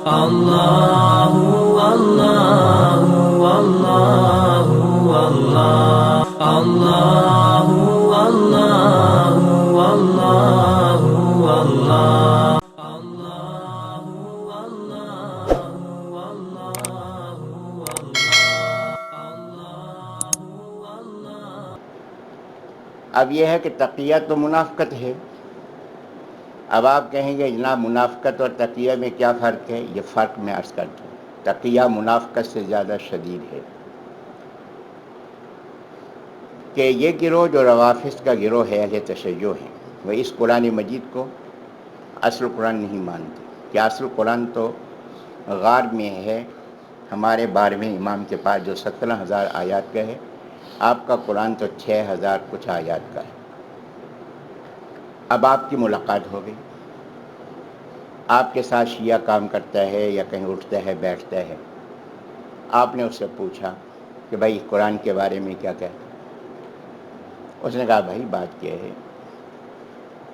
اللہ اللہ اللہ اللہ اللہ اللہ اللہ اللہ اب یہ ہے کہ تقیہ تو منافقت ہے. اب آپ کہیں گے جناب منافقت اور تقیہ میں کیا فرق ہے؟ یہ فرق میں عرض کرتا ہوں. تقیہ منافقت سے زیادہ شدید ہے کہ یہ گروہ جو روافض کا گروہ ہے، اہل تشیع ہیں، وہ اس قرآن مجید کو اصل قرآن نہیں مانتے کہ اصل قرآن تو غار میں ہے ہمارے 12ویں امام کے پاس جو 17,000 آیات کا ہے. آپ کا قرآن تو 6,000 کچھ آیات کا ہے. اب آپ کی ملاقات ہو گئی، آپ کے ساتھ شیعہ کام کرتا ہے یا کہیں اٹھتا ہے بیٹھتا ہے. آپ نے اس سے پوچھا کہ بھائی قرآن کے بارے میں کیا کہتا؟ اس نے کہا بھائی بات کیا ہے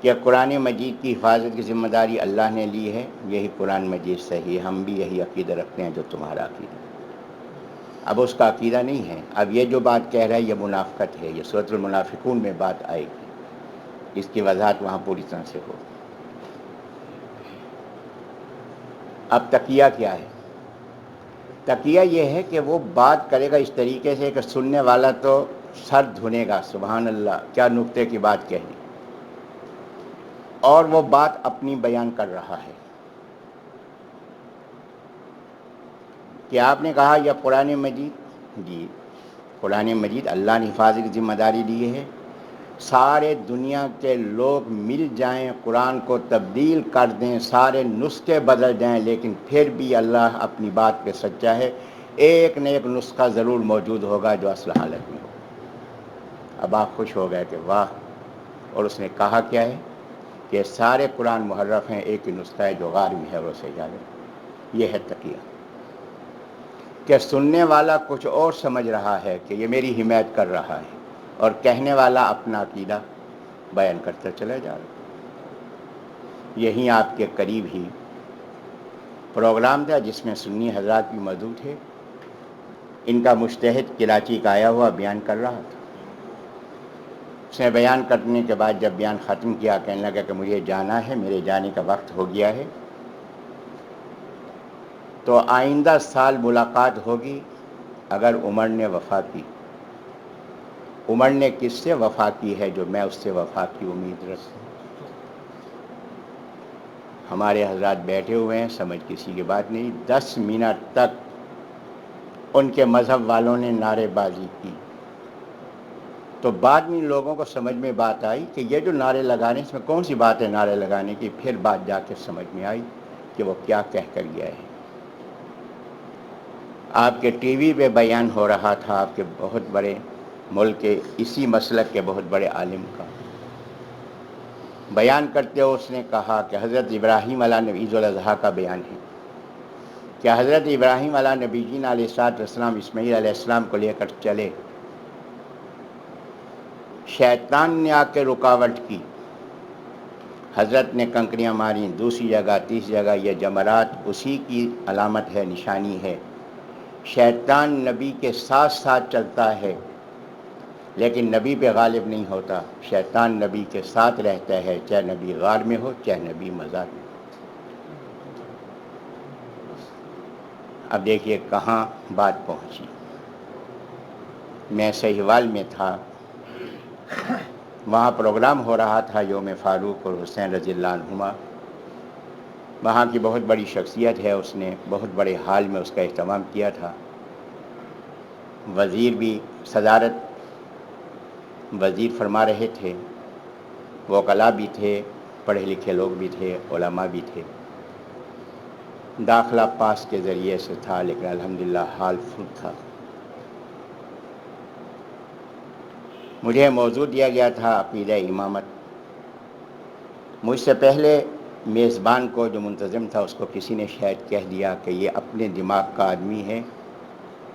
کہ قرآن مجید کی حفاظت کی ذمہ داری اللہ نے لی ہے، یہی قرآن مجید صحیح ہے، ہم بھی یہی عقیدہ رکھتے ہیں جو تمہارا عقیدہ. اب اس کا عقیدہ نہیں ہے. اب یہ جو بات کہہ رہا ہے یہ منافقت ہے، یہ سورۃ المنافقون میں بات آئے گی، اس کی وضاحت وہاں پوری طرح سے ہو. اب تقیہ کیا ہے؟ تقیہ یہ ہے کہ وہ بات کرے گا اس طریقے سے کہ سننے والا تو سر دھنے گا، سبحان اللہ کیا نکتے کی بات کہہ دی، اور وہ بات اپنی بیان کر رہا ہے. کہ آپ نے کہا یہ قرآن مجید، جی قرآن مجید اللہ نے حفاظت کی ذمہ داری دی ہے. سارے دنیا کے لوگ مل جائیں قرآن کو تبدیل کر دیں، سارے نسخے بدل جائیں، لیکن پھر بھی اللہ اپنی بات پہ سچا ہے. ایک نہ ایک نسخہ ضرور موجود ہوگا جو اصل حالت میں ہو. اب آپ خوش ہو گئے کہ واہ. اور اس نے کہا کیا ہے کہ سارے قرآن محرف ہیں، ایک ہی نسخہ ہے جو غار میں ہے وہ صحیح ہے. یہ ہے تقیہ کہ سننے والا کچھ اور سمجھ رہا ہے کہ یہ میری حمایت کر رہا ہے، اور کہنے والا اپنا عقیدہ بیان کرتا چلا جا رہا. یہیں آپ کے قریب ہی پروگرام تھا جس میں سنی حضرات بھی موجود تھے. ان کا مجتہد کراچی کا آیا ہوا بیان کر رہا تھا. اس نے بیان کرنے کے بعد جب بیان ختم کیا کہنے لگا کہ مجھے جانا ہے، میرے جانے کا وقت ہو گیا ہے، تو آئندہ سال ملاقات ہوگی اگر عمر نے وفا کی. عمر نے کس سے وفا کی ہے جو میں اس سے وفا کی امید رکھوں؟ ہمارے حضرات بیٹھے ہوئے ہیں، سمجھ کسی کی بات نہیں. 10 منٹ تک ان کے مذہب والوں نے نعرے بازی کی. تو بعد میں لوگوں کو سمجھ میں بات آئی کہ یہ جو نعرے لگانے اس میں کون سی بات ہے نعرے لگانے کی. پھر بات جا کے سمجھ میں آئی کہ وہ کیا کہہ کر گیا ہے. آپ کے ٹی وی پہ بیان ہو رہا تھا آپ کے بہت بڑے ملک کے اسی مسلک کے بہت بڑے عالم کا. بیان کرتے ہوئے اس نے کہا کہ حضرت ابراہیم علیہ نبی عید الاضحیٰ کا بیان ہے کہ حضرت ابراہیم علیہ نبی جین علیہ السلام اسماعیل علیہ السلام کو لے کر چلے، شیطان نے آ کے رکاوٹ کی، حضرت نے کنکریاں ماری. دوسری جگہ تیسری جگہ یہ جمرات اسی کی علامت ہے، نشانی ہے. شیطان نبی کے ساتھ ساتھ چلتا ہے لیکن نبی پہ غالب نہیں ہوتا. شیطان نبی کے ساتھ رہتا ہے، چاہے نبی غار میں ہو چاہے نبی مزار میں ہو. اب دیکھیے کہاں بات پہنچی. میں سہیوال میں تھا، وہاں پروگرام ہو رہا تھا یوم فاروق اور حسین رضی اللہ عنہما. وہاں کی بہت بڑی شخصیت ہے، اس نے بہت بڑے حال میں اس کا اہتمام کیا تھا. وزیر بھی صدارت وزیر فرما رہے تھے، وکلاء بھی تھے، پڑھے لکھے لوگ بھی تھے، علماء بھی تھے. داخلہ پاس کے ذریعے سے تھا لیکن الحمدللہ حال فل تھا. مجھے موضوع دیا گیا تھا عقیدہ امامت. مجھ سے پہلے میزبان کو جو منتظم تھا اس کو کسی نے شاید کہہ دیا کہ یہ اپنے دماغ کا آدمی ہے،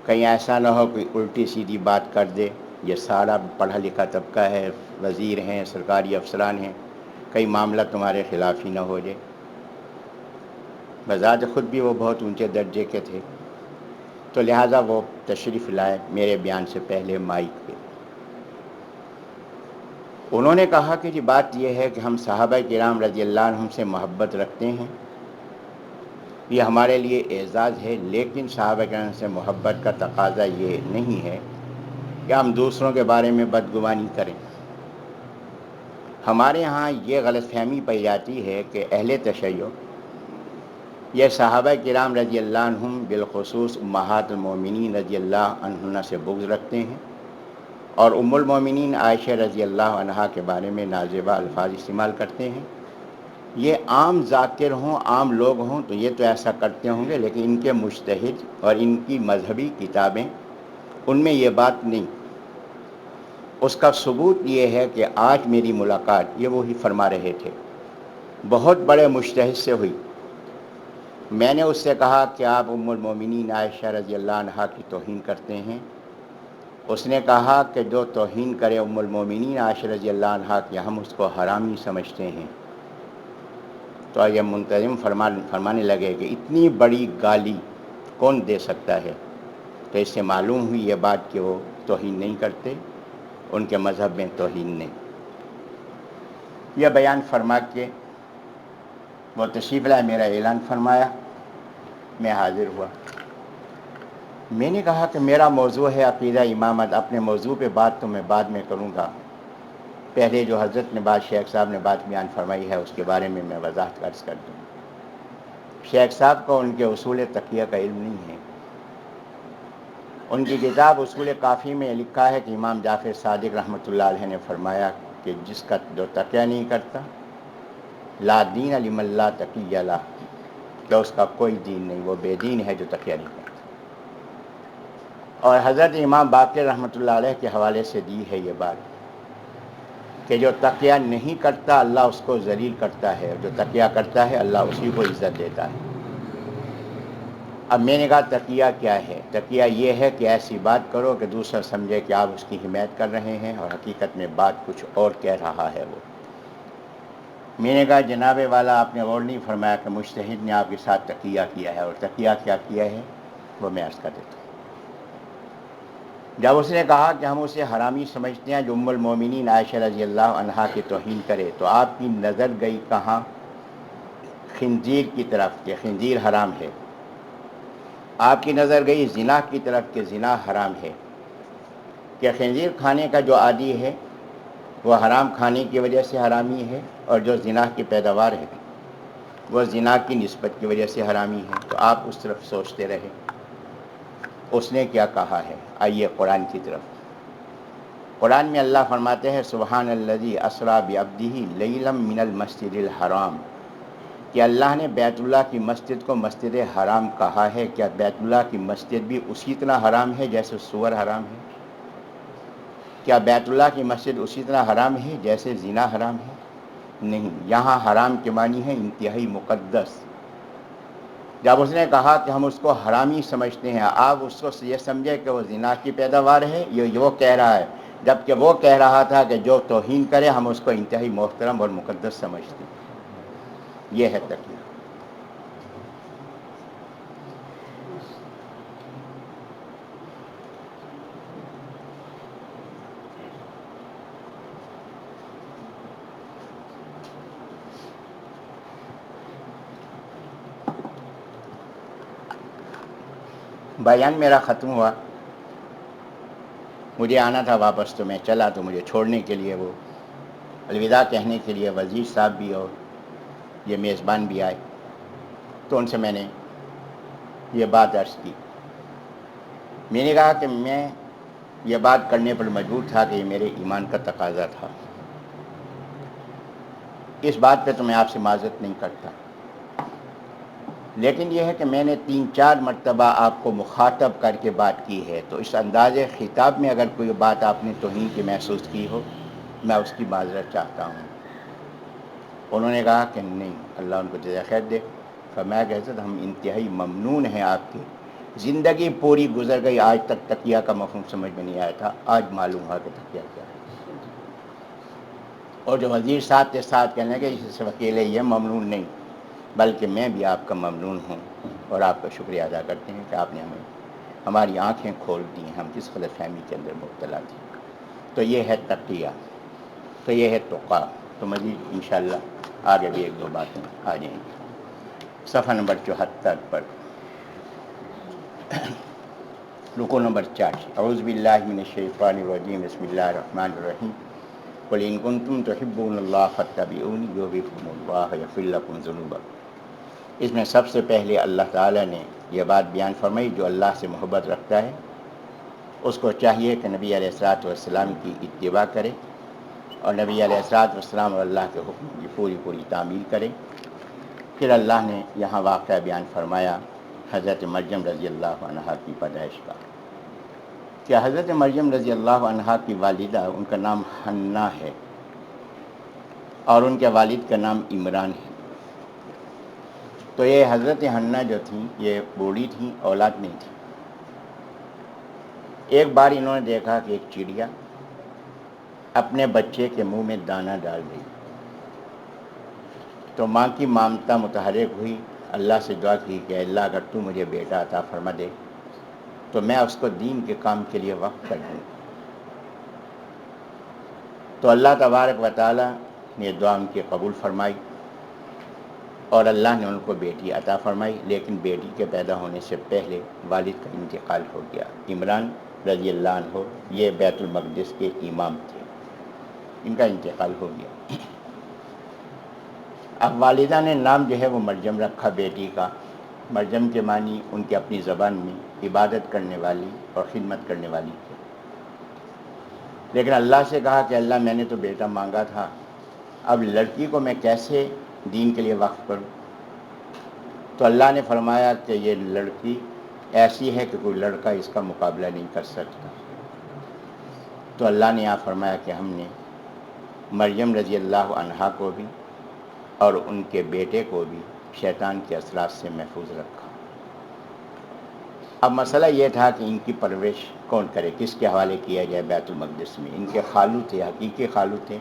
کہیں ایسا نہ ہو کوئی الٹی سیدھی بات کر دے. یہ سارا پڑھا لکھا طبقہ ہے، وزیر ہیں، سرکاری افسران ہیں، کئی معاملہ تمہارے خلاف ہی نہ ہو جائے. بذات خود بھی وہ بہت اونچے درجے کے تھے، تو لہٰذا وہ تشریف لائے میرے بیان سے پہلے مائک پہ۔ انہوں نے کہا کہ جی بات یہ ہے کہ ہم صحابہ کرام رضی اللہ عنہم سے محبت رکھتے ہیں، یہ ہمارے لیے اعزاز ہے، لیکن صحابہ کرام سے محبت کا تقاضا یہ نہیں ہے کہ ہم دوسروں کے بارے میں بدگمانی کریں۔ ہمارے ہاں یہ غلط فہمی پائی جاتی ہے کہ اہل تشیع یہ صحابہ کرام رضی اللہ عنہم بالخصوص امہات المومنین رضی اللہ عنہن سے بغض رکھتے ہیں، اور ام المومنین عائشہ رضی اللہ عنہا کے بارے میں نازیبہ الفاظ استعمال کرتے ہیں۔ یہ عام ذاکر ہوں، عام لوگ ہوں تو یہ تو ایسا کرتے ہوں گے، لیکن ان کے مجتہد اور ان کی مذہبی کتابیں ان میں یہ بات نہیں۔ اس کا ثبوت یہ ہے کہ آج میری ملاقات یہ وہی فرما رہے تھے، بہت بڑے مجتہد سے ہوئی۔ میں نے اس سے کہا کہ آپ ام المومنین عائشہ رضی اللہ عنہا کی توہین کرتے ہیں۔ اس نے کہا کہ جو توہین کرے ام المومنین عائشہ رضی اللہ عنہا کی ہم اس کو حرامی سمجھتے ہیں۔ تو یہ منتظم فرمانے لگے کہ اتنی بڑی گالی کون دے سکتا ہے؟ تو اس سے معلوم ہوئی یہ بات کہ وہ توہین نہیں کرتے، ان کے مذہب میں توہین نہیں۔ یہ بیان فرما کے وہ تشریف لائے، میرا اعلان فرمایا، میں حاضر ہوا۔ میں نے کہا کہ میرا موضوع ہے عقیدہ امامت، اپنے موضوع پہ بات تو میں بعد میں کروں گا، پہلے جو حضرت نے بات، شیخ صاحب نے بات بیان فرمائی ہے اس کے بارے میں وضاحت عرض کر دوں۔ شیخ صاحب کو ان کے اصول تقیہ کا علم نہیں ہے۔ ان کی کتاب اصول کافی میں لکھا ہے کہ امام جعفر صادق رحمۃ اللہ علیہ نے فرمایا کہ جس کا جو تقیہ نہیں کرتا، لا دین لمن لا تقی لہ، کہ اس کا کوئی دین نہیں، وہ بے دین ہے جو تقیہ نہیں کرتا۔ اور حضرت امام باقر رحمۃ اللہ علیہ کے حوالے سے دی ہے یہ بات کہ جو تقیہ نہیں کرتا اللہ اس کو ذلیل کرتا ہے، اور جو تقیہ کرتا ہے اللہ اسی کو عزت دیتا ہے۔ اب میں نے کہا تقیہ کیا ہے؟ تقیہ یہ ہے کہ ایسی بات کرو کہ دوسرا سمجھے کہ آپ اس کی حمایت کر رہے ہیں اور حقیقت میں بات کچھ اور کہہ رہا ہے وہ۔ میں نے کہا جناب والا آپ نے غور نہیں فرمایا کہ مجتہد نے آپ کے ساتھ تقیہ کیا ہے، اور تقیہ کیا کیا ہے وہ میں عرض کر دیتا ہوں۔ جب اس نے کہا کہ ہم اسے حرامی سمجھتے ہیں جو ام المومنین عائشہ رضی اللہ عنہا کی توہین کرے، تو آپ کی نظر گئی کہاں؟ خنزیر کی طرف کہ خنزیر حرام ہے۔ آپ کی نظر گئی زنا کی طرف کہ زنا حرام ہے، کہ خنزیر کھانے کا جو عادی ہے وہ حرام کھانے کی وجہ سے حرامی ہے، اور جو زنا کی پیداوار ہے وہ زنا کی نسبت کی وجہ سے حرامی ہے۔ تو آپ اس طرف سوچتے رہے۔ اس نے کیا کہا ہے؟ آئیے قرآن کی طرف۔ قرآن میں اللہ فرماتے ہیں سبحان الذی اسریٰ بعبدہ لیلا من المسجد الحرام، کہ اللہ نے بیت اللہ کی مسجد کو مسجد حرام کہا ہے۔ کیا بیت اللہ کی مسجد بھی اسی طرح حرام ہے جیسے سور حرام ہے؟ کیا بیت اللہ کی مسجد اسی طرح حرام ہے جیسے زنا حرام ہے؟ نہیں، یہاں حرام کے معنی ہے انتہائی مقدس۔ جب اس نے کہا کہ ہم اس کو حرامی سمجھتے ہیں، آپ اس کو یہ سمجھے کہ وہ زنا کی پیداوار ہے، یہ وہ کہہ رہا ہے، جبکہ وہ کہہ رہا تھا کہ جو توہین کرے ہم اس کو انتہائی محترم اور مقدس سمجھتے ہیں۔ یہ ہے تقیہ۔ بیان میرا ختم ہوا، مجھے آنا تھا واپس، تو میں چلا تو مجھے چھوڑنے کے لیے، وہ الوداع کہنے کے لیے وزیر صاحب بھی اور یہ میزبان بھی آئے، تو ان سے میں نے یہ بات عرض کی۔ میں نے کہا کہ میں یہ بات کرنے پر مجبور تھا کہ یہ میرے ایمان کا تقاضا تھا، اس بات پہ تو میں آپ سے معذرت نہیں کرتا، لیکن یہ ہے کہ میں نے 3-4 مرتبہ آپ کو مخاطب کر کے بات کی ہے، تو اس انداز خطاب میں اگر کوئی بات آپ نے توہین کی محسوس کی ہو، میں اس کی معذرت چاہتا ہوں۔ انہوں نے کہا کہ نہیں، اللہ ان کو جزائے خیر دے۔ فرمایا کہ حضرت ہم انتہائی ممنون ہیں آپ کی، زندگی پوری گزر گئی آج تک تقیہ کا مفہوم سمجھ میں نہیں آیا تھا، آج معلوم ہوا کہ تقیہ کیا ہے۔ اور جو وزیر صاحب کے ساتھ کہنے لگے اس سے اکیلے یہ ممنون نہیں، بلکہ میں بھی آپ کا ممنون ہوں اور آپ کا شکریہ ادا کرتے ہیں کہ آپ نے ہماری آنکھیں کھول دی ہیں، ہم جس غلط فہمی کے اندر مبتلا تھے۔ تو یہ ہے تقیہ، تو یہ ہے تقا۔ تو مزید انشاءاللہ آگے بھی ایک دو باتیں آ جائیں گی۔ صفحہ نمبر 74 پر رکو نمبر 4، اعوذ باللہ من الشیطان الرجیم، بسم اللہ الرحمن الرحیم، قل ان کنتم تحبون اللہ فاتبعونی یحببکم اللہ یغفر لکم ذنوبکم۔ اس میں سب سے پہلے اللہ تعالیٰ نے یہ بات بیان فرمائی، جو اللہ سے محبت رکھتا ہے اس کو چاہیے کہ نبی علیہ الصلوۃ والسلام کی اتباع کرے، اور نبی علیہ الصلوۃ والسلام اور اللہ کے حکم کی پوری تعمیل کرے۔ پھر اللہ نے یہاں واقعہ بیان فرمایا حضرت مریم رضی اللہ عنہا کی پیدائش کا، کہ حضرت مریم رضی اللہ عنہا کی والدہ، ان کا نام حنہ ہے اور ان کے والد کا نام عمران ہے۔ تو یہ حضرت حنہ جو تھیں یہ بوڑھی تھیں، اولاد نہیں تھی۔ ایک بار انہوں نے دیکھا کہ ایک چڑیا اپنے بچے کے منہ میں دانہ ڈال دی، تو ماں کی ممتا متحرک ہوئی، اللہ سے دعا کی کہ اللہ اگر تو مجھے بیٹا عطا فرما دے تو میں اس کو دین کے کام کے لیے وقف کر دوں۔ تو اللہ تبارک و تعالیٰ نے دعا ان کی قبول فرمائی اور اللہ نے ان کو بیٹی عطا فرمائی، لیکن بیٹی کے پیدا ہونے سے پہلے والد کا انتقال ہو گیا۔ عمران رضی اللہ عنہ یہ بیت المقدس کے امام تھے، ان کا انتقال ہو گیا۔ اب والدہ نے نام جو ہے وہ مریم رکھا بیٹی کا۔ مریم کے معنی ان کی اپنی زبان میں عبادت کرنے والی اور خدمت کرنے والی تھی، لیکن اللہ سے کہا کہ اللہ میں نے تو بیٹا مانگا تھا، اب لڑکی کو میں کیسے دین کے لیے وقف کروں؟ تو اللہ نے فرمایا کہ یہ لڑکی ایسی ہے کہ کوئی لڑکا اس کا مقابلہ نہیں کر سکتا۔ تو اللہ نے یہاں فرمایا کہ ہم نے مریم رضی اللہ عنہا کو بھی اور ان کے بیٹے کو بھی شیطان کے اثرات سے محفوظ رکھا۔ اب مسئلہ یہ تھا کہ ان کی پرورش کون کرے، کس کے حوالے کیا جائے بیت المقدس میں۔ ان کے خالو تھے، حقیقی خالو تھے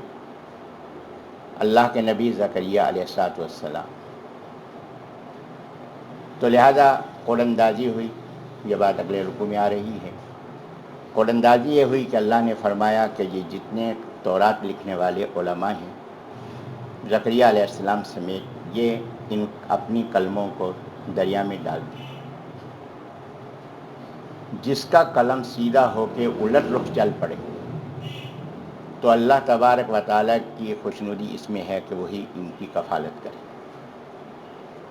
اللہ کے نبی زکریا علیہ السلام۔ تو لہذا قول اندازی ہوئی، یہ بات اگلے رکوع میں آ رہی ہے۔ قول اندازی یہ ہوئی کہ اللہ نے فرمایا کہ یہ جتنے تورات لکھنے والے علماء ہیں زکریا علیہ السلام سمیت، یہ ان اپنی قلموں کو دریا میں ڈال دیں۔ جس کا قلم سیدھا ہو کے الٹ رخ چل پڑے تو اللہ تبارک و تعالیٰ کی خوشنودی اس میں ہے کہ وہی ان کی کفالت کرے۔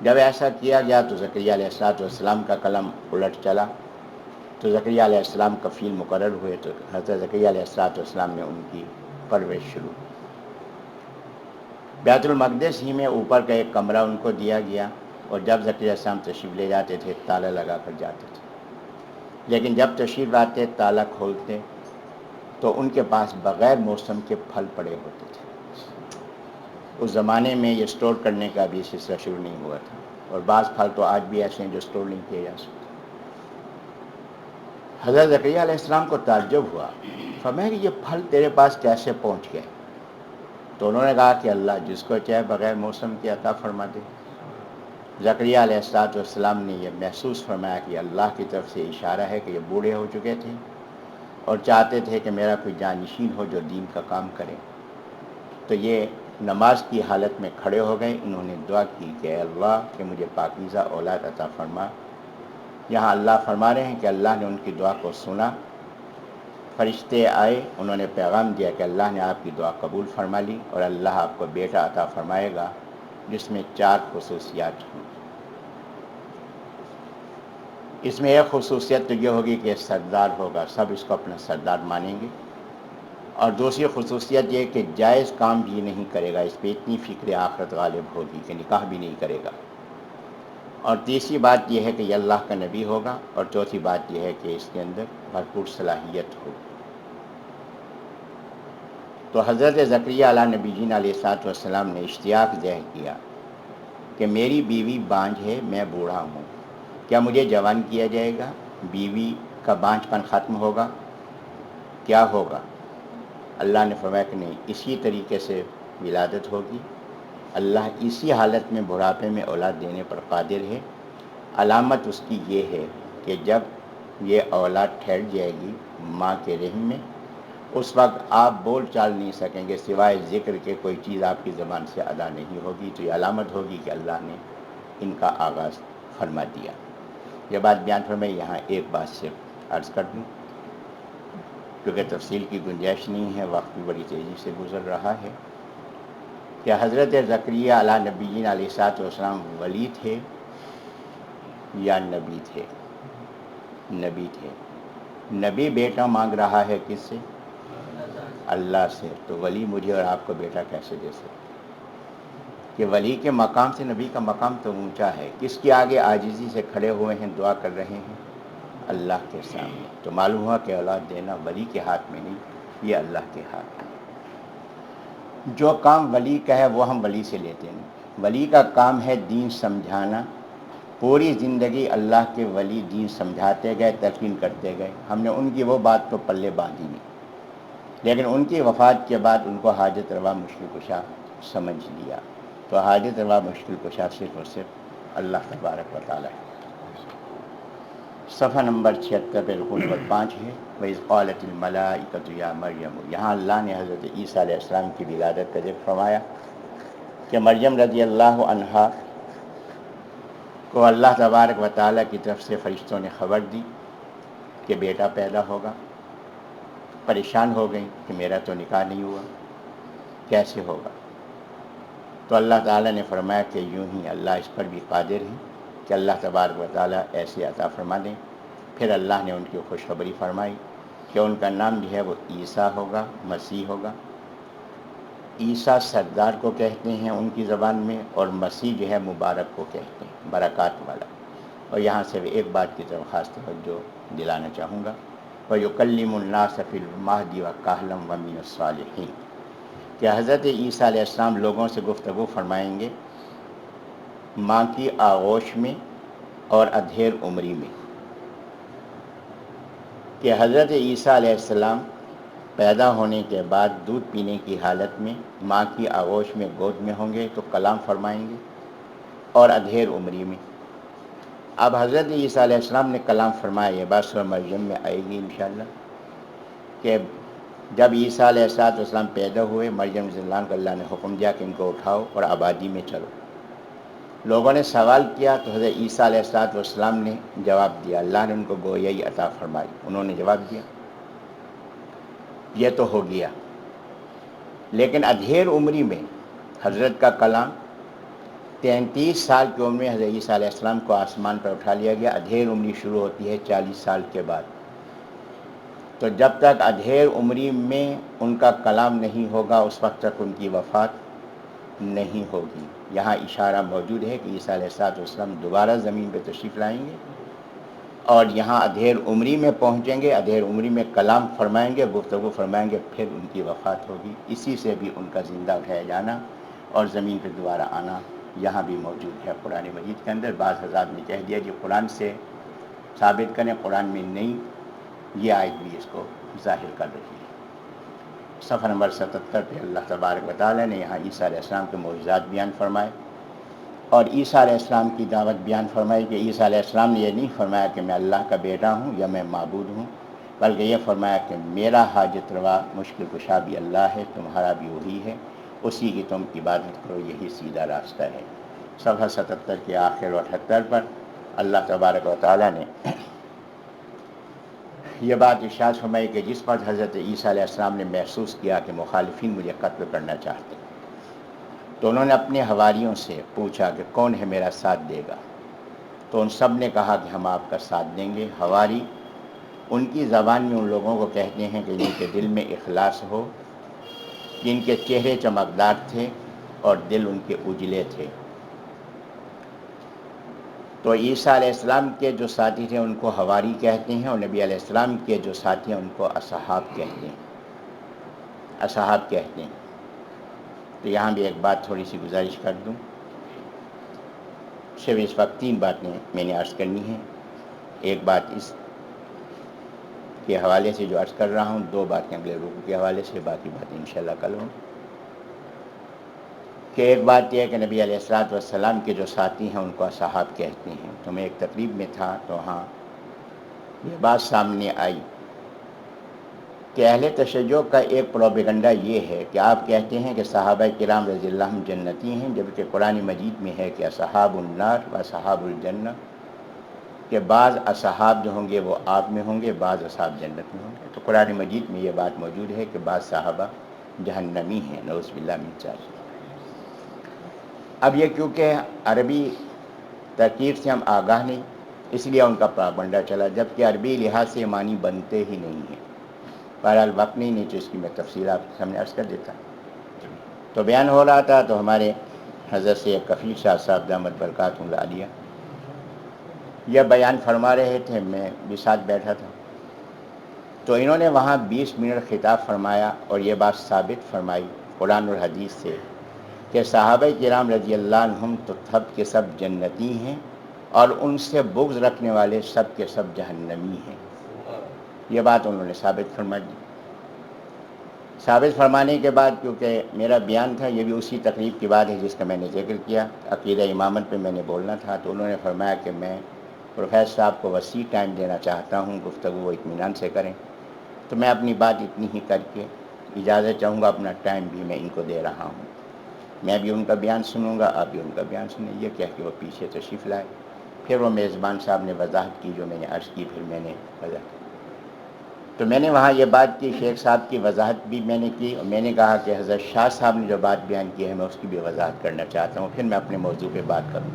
جب ایسا کیا گیا تو زکریا علیہ السلام کا قلم الٹ چلا، تو زکریا علیہ السلام کفیل مقرر ہوئے، تو حضرت زکریا علیہ السلام نے ان کی پرورش شروع کی۔ بیت المقدس ہی میں اوپر کا ایک کمرہ ان کو دیا گیا، اور جب زکریا علیہ السلام تشریف لے جاتے تھے تالا لگا کر جاتے تھے، لیکن جب تشریف لاتے تالا کھولتے تو ان کے پاس بغیر موسم کے پھل پڑے ہوتے تھے۔ اس زمانے میں یہ سٹور کرنے کا بھی سلسلہ شروع نہیں ہوا تھا، اور بعض پھل تو آج بھی ایسے ہیں جو سٹور نہیں کیے جا سکتے۔ حضرت زکریا علیہ السلام کو تعجب ہوا، فرمایا کہ یہ پھل تیرے پاس کیسے پہنچ گئے؟ تو انہوں نے کہا کہ اللہ جس کو چاہے بغیر موسم کے عطا فرما دے۔ زکریا علیہ السلام نے یہ محسوس فرمایا کہ اللہ کی طرف سے اشارہ ہے کہ یہ بوڑھے ہو چکے تھے اور چاہتے تھے کہ میرا کوئی جانشین ہو جو دین کا کام کرے۔ تو یہ نماز کی حالت میں کھڑے ہو گئے، انہوں نے دعا کی کہ اے اللہ کہ مجھے پاکیزہ اولاد عطا فرما۔ یہاں اللہ فرما رہے ہیں کہ اللہ نے ان کی دعا کو سنا، فرشتے آئے، انہوں نے پیغام دیا کہ اللہ نے آپ کی دعا قبول فرما لی اور اللہ آپ کو بیٹا عطا فرمائے گا جس میں 4 خصوصیات ہوں۔ اس میں ایک خصوصیت تو یہ ہوگی کہ سردار ہوگا، سب اس کو اپنا سردار مانیں گے، اور دوسری خصوصیت یہ کہ جائز کام بھی نہیں کرے گا، اس پہ اتنی فکر آخرت غالب ہوگی کہ نکاح بھی نہیں کرے گا، اور تیسری بات یہ ہے کہ یہ اللہ کا نبی ہوگا، اور چوتھی بات یہ ہے کہ اس کے اندر بھرپور صلاحیت ہو۔ تو حضرت زکریا علیہ نبی جین علیہ السلام نے اشتیاق ظاہر کیا کہ میری بیوی بانجھ ہے، میں بوڑھا ہوں، کیا مجھے جوان کیا جائے گا؟ بیوی کا بانجھ پن ختم ہوگا؟ کیا ہوگا؟ اللہ نے فرمایا کہ نہیں، اسی طریقے سے ولادت ہوگی، اللہ اسی حالت میں بڑھاپے میں اولاد دینے پر قادر ہے۔ علامت اس کی یہ ہے کہ جب یہ اولاد ٹھہر جائے گی ماں کے رحم میں، اس وقت آپ بول چال نہیں سکیں گے، سوائے ذکر کے کوئی چیز آپ کی زبان سے ادا نہیں ہوگی، تو یہ علامت ہوگی کہ اللہ نے ان کا آغاز فرما دیا۔ یہ بات بیان فرمائی، یہاں ایک بات صرف عرض کر دوں کیونکہ تفصیل کی گنجائش نہیں ہے، وقت بھی بڑی تیزی سے گزر رہا ہے، کہ حضرت زکریہ علیہ نبیین علیہ الصلوۃ والسلام ولی تھے یا نبی تھے؟ نبی تھے۔ نبی بیٹا مانگ رہا ہے کس سے؟ اللہ سے، تو ولی مجھے اور آپ کو بیٹا کیسے دے سکتے؟ کہ ولی کے مقام سے نبی کا مقام تو اونچا ہے۔ کس کے آگے عاجزی سے کھڑے ہوئے ہیں، دعا کر رہے ہیں؟ اللہ کے سامنے۔ تو معلوم ہوا کہ اولاد دینا ولی کے ہاتھ میں نہیں، یہ اللہ کے ہاتھ میں۔ جو کام ولی کا ہے وہ ہم ولی سے لیتے ہیں۔ ولی کا کام ہے دین سمجھانا، پوری زندگی اللہ کے ولی دین سمجھاتے گئے، تلقین کرتے گئے، ہم نے ان کی وہ بات تو پلے باندھی نہیں، لیکن ان کی وفات کے بعد ان کو حاجت روا مشکل کشا سمجھ لیا۔ تو حاجت روا مشکل کشا صرف اور صرف اللہ تبارک و تعالیٰ ہے۔ صفحہ نمبر 76 پہ رکوع نمبر 5 ہے، وَإِذْ قَالَتِ الْمَلَائِكَةُ يَا مَرْيَمُ۔ یہاں اللہ نے حضرت عیسیٰ علیہ السلام کی ولادت کا ذکر فرمایا کہ مریم رضی اللہ عنہا کو اللہ تبارک و تعالیٰ کی طرف سے فرشتوں نے خبر دی کہ بیٹا پیدا ہوگا۔ پریشان ہو گئی کہ میرا تو نکاح نہیں ہوا، کیسے ہوگا؟ تو اللہ تعالیٰ نے فرمایا کہ یوں ہی اللہ اس پر بھی قادر ہے کہ اللہ تبارک و تعالیٰ ایسے عطا فرما دیں۔ پھر اللہ نے ان کی خوشخبری فرمائی کہ ان کا نام جو ہے وہ عیسیٰ ہوگا، مسیح ہوگا۔ عیسیٰ سردار کو کہتے ہیں ان کی زبان میں، اور مسیح جو ہے مبارک کو کہتے ہیں، برکات والا۔ اور یہاں سے ایک بات کی طرف خاص توجہ دلانا چاہوں گا، وَيُكَلِّمُ النَّاسَ فِي الْمَهْدِ وَكَهْلًا وَمِنَ الصَّالِحِينَ، کہ حضرت عیسیٰ علیہ السلام لوگوں سے گفتگو فرمائیں گے ماں کی آغوش میں اور ادھیر عمری میں، کہ حضرت عیسیٰ علیہ السلام پیدا ہونے کے بعد دودھ پینے کی حالت میں ماں کی آغوش میں گود میں ہوں گے تو کلام فرمائیں گے، اور ادھیر عمری میں۔ اب حضرت عیسیٰ علیہ السلام نے کلام فرمایا، یہ بات سورہ مریم میں آئے گی انشاءاللہ، کہ جب عیسیٰ علیہ السلام پیدا ہوئے، مریم رضی اللہ عنہ کو اللہ نے حکم دیا کہ ان کو اٹھاؤ اور آبادی میں چلو۔ لوگوں نے سوال کیا تو حضرت عیسیٰ علیہ السلام نے جواب دیا، اللہ نے ان کو گویائی عطا فرمائی، انہوں نے جواب دیا یہ تو ہو گیا۔ لیکن ادھیر عمری میں حضرت کا کلام، 33 سال کی عمر میں حضرت عیسیٰ علیہ السلام کو آسمان پر اٹھا لیا گیا۔ ادھیر عمری شروع ہوتی ہے 40 سال کے بعد، تو جب تک ادھیر عمری میں ان کا کلام نہیں ہوگا اس وقت تک ان کی وفات نہیں ہوگی۔ یہاں اشارہ موجود ہے کہ عیسیٰ علیہ السلام دوبارہ زمین پہ تشریف لائیں گے اور یہاں ادھیر عمری میں پہنچیں گے، ادھیر عمری میں کلام فرمائیں گے، گفتگو فرمائیں گے، پھر ان کی وفات ہوگی۔ اسی سے بھی ان کا زندہ اٹھایا جانا اور زمین پہ دوبارہ آنا یہاں بھی موجود ہے قرآن مجید کے اندر۔ بعض حضرات نے کہہ دیا کہ قرآن سے ثابت کریں، قرآن میں نہیں، یہ آیت بھی اس کو ظاہر کر رہی ہے۔ صفحہ نمبر 77 پہ اللہ تبارک و تعالیٰ نے یہاں عیسیٰ علیہ السلام کے معجزات بیان فرمائے اور عیسیٰ علیہ السلام کی دعوت بیان فرمائی، کہ عیسیٰ علیہ السلام نے یہ نہیں فرمایا کہ میں اللہ کا بیٹا ہوں یا میں معبود ہوں، بلکہ یہ فرمایا کہ میرا حاجت روا مشکل کشا بھی اللہ ہے، تمہارا بھی وہی ہے، اسی کی تم عبادت کرو، یہی سیدھا راستہ ہے۔ صفحہ 77 کے آخر و 78 پر اللہ تبارک و تعالیٰ نے یہ بات ارشاد فرمائی کہ جس پر حضرت عیسیٰ علیہ السلام نے محسوس کیا کہ مخالفین مجھے قتل کرنا چاہتے، تو انہوں نے اپنے حواریوں سے پوچھا کہ کون ہے میرا ساتھ دے گا، تو ان سب نے کہا کہ ہم آپ کا ساتھ دیں گے۔ حواری ان کی زبان میں ان لوگوں کو کہتے ہیں کہ جن کے دل میں اخلاص ہو، جن کے چہرے چمکدار تھے اور دل ان کے اجلے تھے۔ تو عیسیٰ علیہ السلام کے جو ساتھی تھے ان کو حواری کہتے ہیں، اور نبی علیہ السلام کے جو ساتھی ہیں ان کو اصحاب کہتے ہیں، اصحاب کہتے ہیں۔ تو یہاں بھی ایک بات تھوڑی سی گزارش کر دوں، صرف اس وقت 3 باتیں میں نے عرض کرنی ہیں۔ ایک بات اس کے حوالے سے جو عرض کر رہا ہوں، 2 باتیں اگلے رکوع کے حوالے سے، باقی باتیں انشاءاللہ کل ہوں۔ کہ ایک بات یہ ہے کہ نبی علیہ الصلوۃ والسلام کے جو ساتھی ہیں ان کو اصحاب کہتے ہیں. تو میں ایک تقریب میں تھا تو ہاں یہ بات سامنے آئی کہ اہل تشیع کا ایک پروپیگنڈا یہ ہے کہ آپ کہتے ہیں کہ صحابہ کرام رضی اللہ عنہم جنتی ہیں، جبکہ قرآن مجید میں ہے کہ اصحاب النار و اصحاب الجنہ، کہ بعض اصحاب جو ہوں گے وہ آگ میں ہوں گے، بعض اصحاب جنت میں ہوں گے. تو قرآن مجید میں یہ بات موجود ہے کہ بعض صحابہ جہنمی ہیں، نعوذ باللہ من ذالک. اب یہ کیونکہ عربی ترکیب سے ہم آگاہ نہیں، اس لیے ان کا پروپیگنڈا چلا، جبکہ عربی لحاظ سے معنی بنتے ہی نہیں ہیں. بہرحال وقت نہیں تو اس کی میں تفصیل آپ کے سامنے عرض کر دیتا. تو بیان ہو رہا تھا تو ہمارے حضرت سے کفیل شاہ صاحب دامت برکاتہم العالیہ یہ بیان فرما رہے تھے، میں بھی ساتھ بیٹھا تھا. تو انہوں نے وہاں 20 منٹ خطاب فرمایا اور یہ بات ثابت فرمائی قرآن اور حدیث سے کہ صحابہ کرام رضی اللہ عنہم تو سب کے سب جنتی ہیں اور ان سے بغض رکھنے والے سب کے سب جہنمی ہیں. یہ بات انہوں نے ثابت فرما دی. ثابت فرمانے کے بعد کیونکہ میرا بیان تھا، یہ بھی اسی تقریب کی بات ہے جس کا میں نے ذکر کیا، عقیدہ امامت پہ میں نے بولنا تھا. تو انہوں نے فرمایا کہ میں پروفیسر صاحب کو وسیع ٹائم دینا چاہتا ہوں، گفتگو وہ اطمینان سے کریں. تو میں اپنی بات اتنی ہی کر کے اجازت چاہوں گا، اپنا ٹائم بھی میں ان کو دے رہا ہوں. میں بھی ان کا بیان سنوں گا، آپ بھی ان کا بیان سنیں. یہ کہہ کے وہ پیچھے تشریف لائے. پھر وہ میزبان صاحب نے وضاحت کی جو میں نے عرض کی، پھر میں نے وضاحت. تو میں نے وہاں یہ بات کی، شیخ صاحب کی وضاحت بھی میں نے کی، اور میں نے کہا کہ حضرت شاہ صاحب نے جو بات بیان کی ہے میں اس کی بھی وضاحت کرنا چاہتا ہوں، پھر میں اپنے موضوع پہ بات کروں.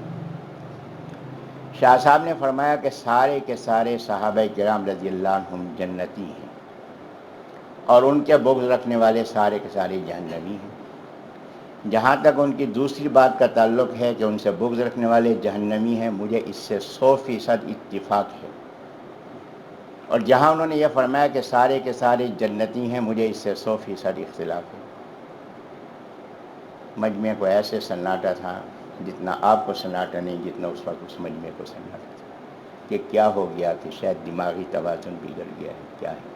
شاہ صاحب نے فرمایا کہ سارے کے سارے صحابہ کرام رضی اللہ عنہم جنتی ہیں اور ان کے بغض رکھنے والے سارے کے سارے جہنمی ہیں. جہاں تک ان کی دوسری بات کا تعلق ہے کہ ان سے بغض رکھنے والے جہنمی ہیں، مجھے اس سے 100% اتفاق ہے. اور جہاں انہوں نے یہ فرمایا کہ سارے کے سارے جنتی ہیں، مجھے اس سے 100% اختلاف ہے. مجمع کو ایسے سناٹا تھا جتنا آپ کو سناٹا نہیں، جتنا اس وقت اس مجمع کو سناٹا تھا کہ کیا ہو گیا، کہ شاید دماغی توازن بگڑ گیا ہے، کیا ہے.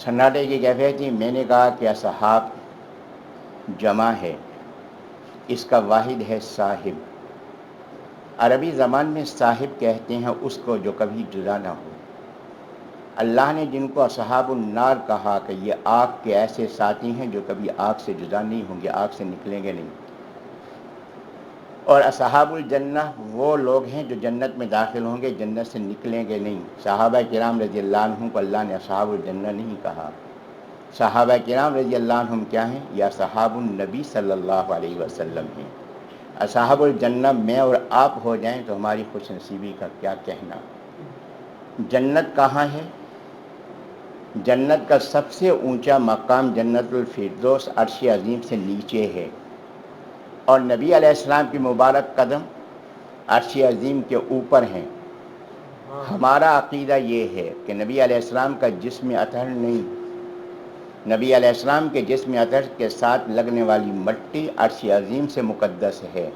سناٹے کی کیفیت تھی. میں نے کہا کہ اصحاب جمع ہے، اس کا واحد ہے صاحب. عربی زبان میں صاحب کہتے ہیں اس کو جو کبھی جدا نہ ہو. اللہ نے جن کو اصحاب النار کہا کہ یہ آگ کے ایسے ساتھی ہیں جو کبھی آگ سے جدا نہیں ہوں گے، آگ سے نکلیں گے نہیں. اور اصحاب الجنہ وہ لوگ ہیں جو جنت میں داخل ہوں گے، جنت سے نکلیں گے نہیں. صحابہ کرام رضی اللہ عنہم کو اللہ نے اصحاب الجنہ نہیں کہا. صحابہ کرام رضی اللہ عنہم کیا ہیں؟ یا صحاب النبی صلی اللہ علیہ وسلم ہیں. اصحاب الجنہ میں اور آپ ہو جائیں تو ہماری خوش نصیبی کا کیا کہنا. جنت کہاں ہے؟ جنت کا سب سے اونچا مقام جنت الفردوس عرش عظیم سے نیچے ہے، اور نبی علیہ السلام کی مبارک قدم عرش عظیم کے اوپر ہیں. ہمارا عقیدہ یہ ہے کہ نبی علیہ السلام کا جسم اطہر نہیں، نبی علیہ السلام کے جسم اطہر کے ساتھ لگنے والی مٹی عرش عظیم سے مقدس ہے.